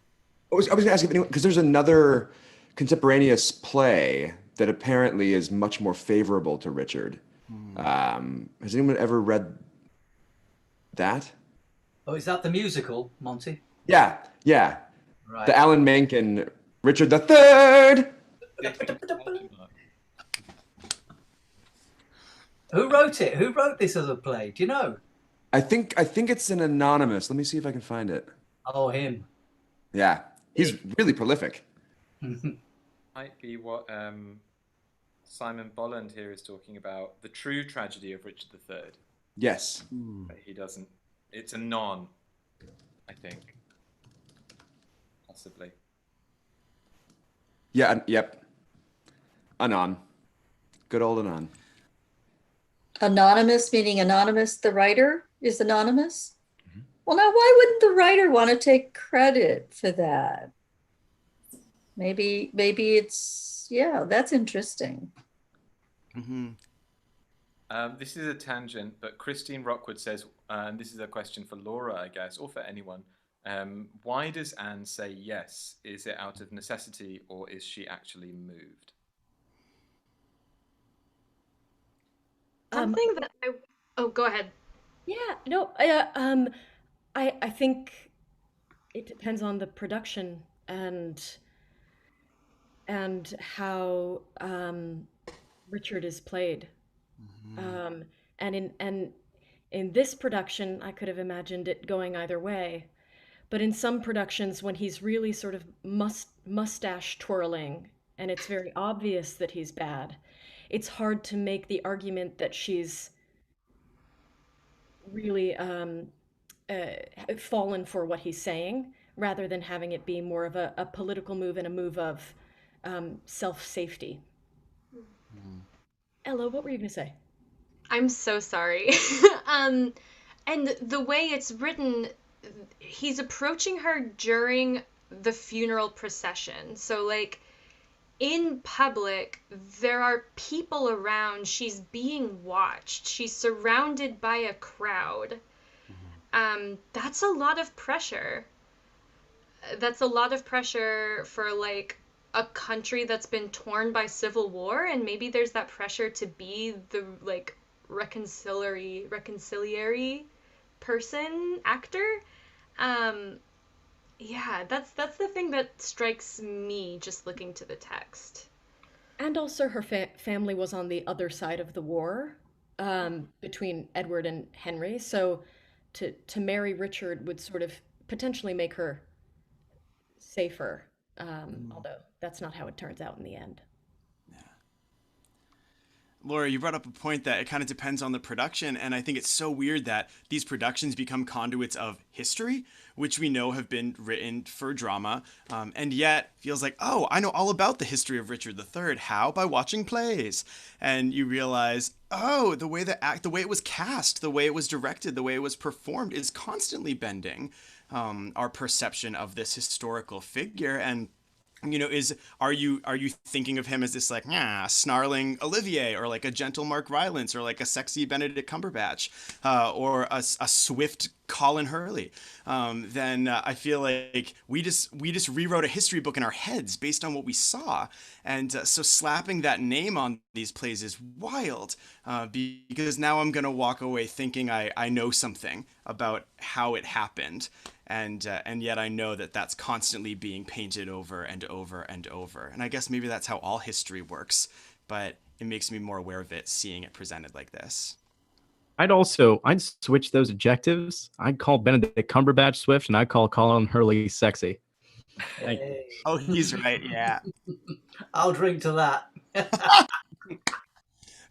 I was going to ask if anyone, because there's another contemporaneous play that apparently is much more favorable to Richard. Has anyone ever read that? Oh, is that the musical, Monty? Yeah. Right. The Alan Menken, Richard III. Who wrote it? Who wrote this other play? Do you know? I think it's an anonymous. Let me see if I can find it. Oh, him. Yeah, he's really prolific. Might be what Simon Bolland here is talking about, the true tragedy of Richard III. Yes. But he doesn't. It's a non, I think. Possibly. Yeah, yep. Anon. Good old Anon. Anonymous, meaning anonymous, the writer is anonymous? Mm-hmm. Well, now, why wouldn't the writer want to take credit for that? Maybe it's, yeah, that's interesting. Mm-hmm. This is a tangent, but Christine Rockwood says, and this is a question for Laura, I guess, or for anyone. Why does Anne say yes? Is it out of necessity, or is she actually moved? Something that go ahead. Yeah, no, I think it depends on the production and how Richard is played. And in this production, I could have imagined it going either way. But in some productions, when he's really sort of mustache twirling and it's very obvious that he's bad, it's hard to make the argument that she's really fallen for what he's saying, rather than having it be more of a political move and a move of self-safety. Ella, what were you going to say? I'm so sorry. And the way it's written, he's approaching her during the funeral procession. So, like, in public, there are people around. She's being watched. She's surrounded by a crowd. That's a lot of pressure. That's a lot of pressure for, like, a country that's been torn by civil war, and maybe there's that pressure to be the, like, reconciliary person, actor. Yeah, that's the thing that strikes me just looking to the text. And also her family was on the other side of the war, between Edward and Henry, so to marry Richard would sort of potentially make her safer, although that's not how it turns out in the end. Laura, you brought up a point that it kind of depends on the production, and I think it's so weird that these productions become conduits of history, which we know have been written for drama, and yet feels like, oh, I know all about the history of Richard III. How? By watching plays. And you realize, oh, the way it was cast, the way it was directed, the way it was performed is constantly bending our perception of this historical figure. And are you thinking of him as this like snarling Olivier, or like a gentle Mark Rylance, or like a sexy Benedict Cumberbatch, or a swift Colin Hurley? Then I feel like we just rewrote a history book in our heads based on what we saw, and so slapping that name on these plays is wild, because now I'm gonna walk away thinking I know something about how it happened. And yet I know that that's constantly being painted over and over and over. And I guess maybe that's how all history works, but it makes me more aware of it seeing it presented like this. I'd switch those adjectives. I'd call Benedict Cumberbatch swift, and I'd call Colin Hurley sexy. Thank you. Oh, he's right, yeah. I'll drink to that.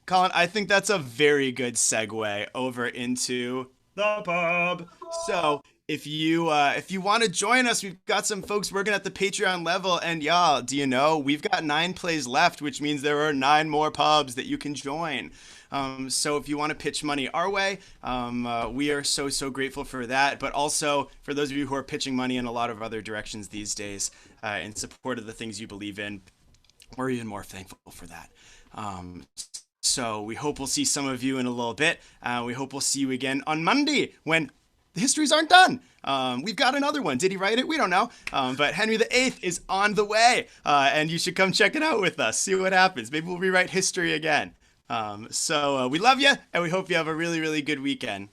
Colin, I think that's a very good segue over into the pub. So if you want to join us, we've got some folks working at the Patreon level, and y'all, do you know we've got 9 plays left, which means there are 9 more pubs that you can join. So if you want to pitch money our way, we are so grateful for that. But also for those of you who are pitching money in a lot of other directions these days, in support of the things you believe in, we're even more thankful for that. So we hope we'll see some of you in a little bit. We hope we'll see you again on Monday when the histories aren't done. We've got another one. Did he write it? We don't know. But Henry VIII is on the way, and you should come check it out with us. See what happens. Maybe we'll rewrite history again. So we love you, and we hope you have a really good weekend.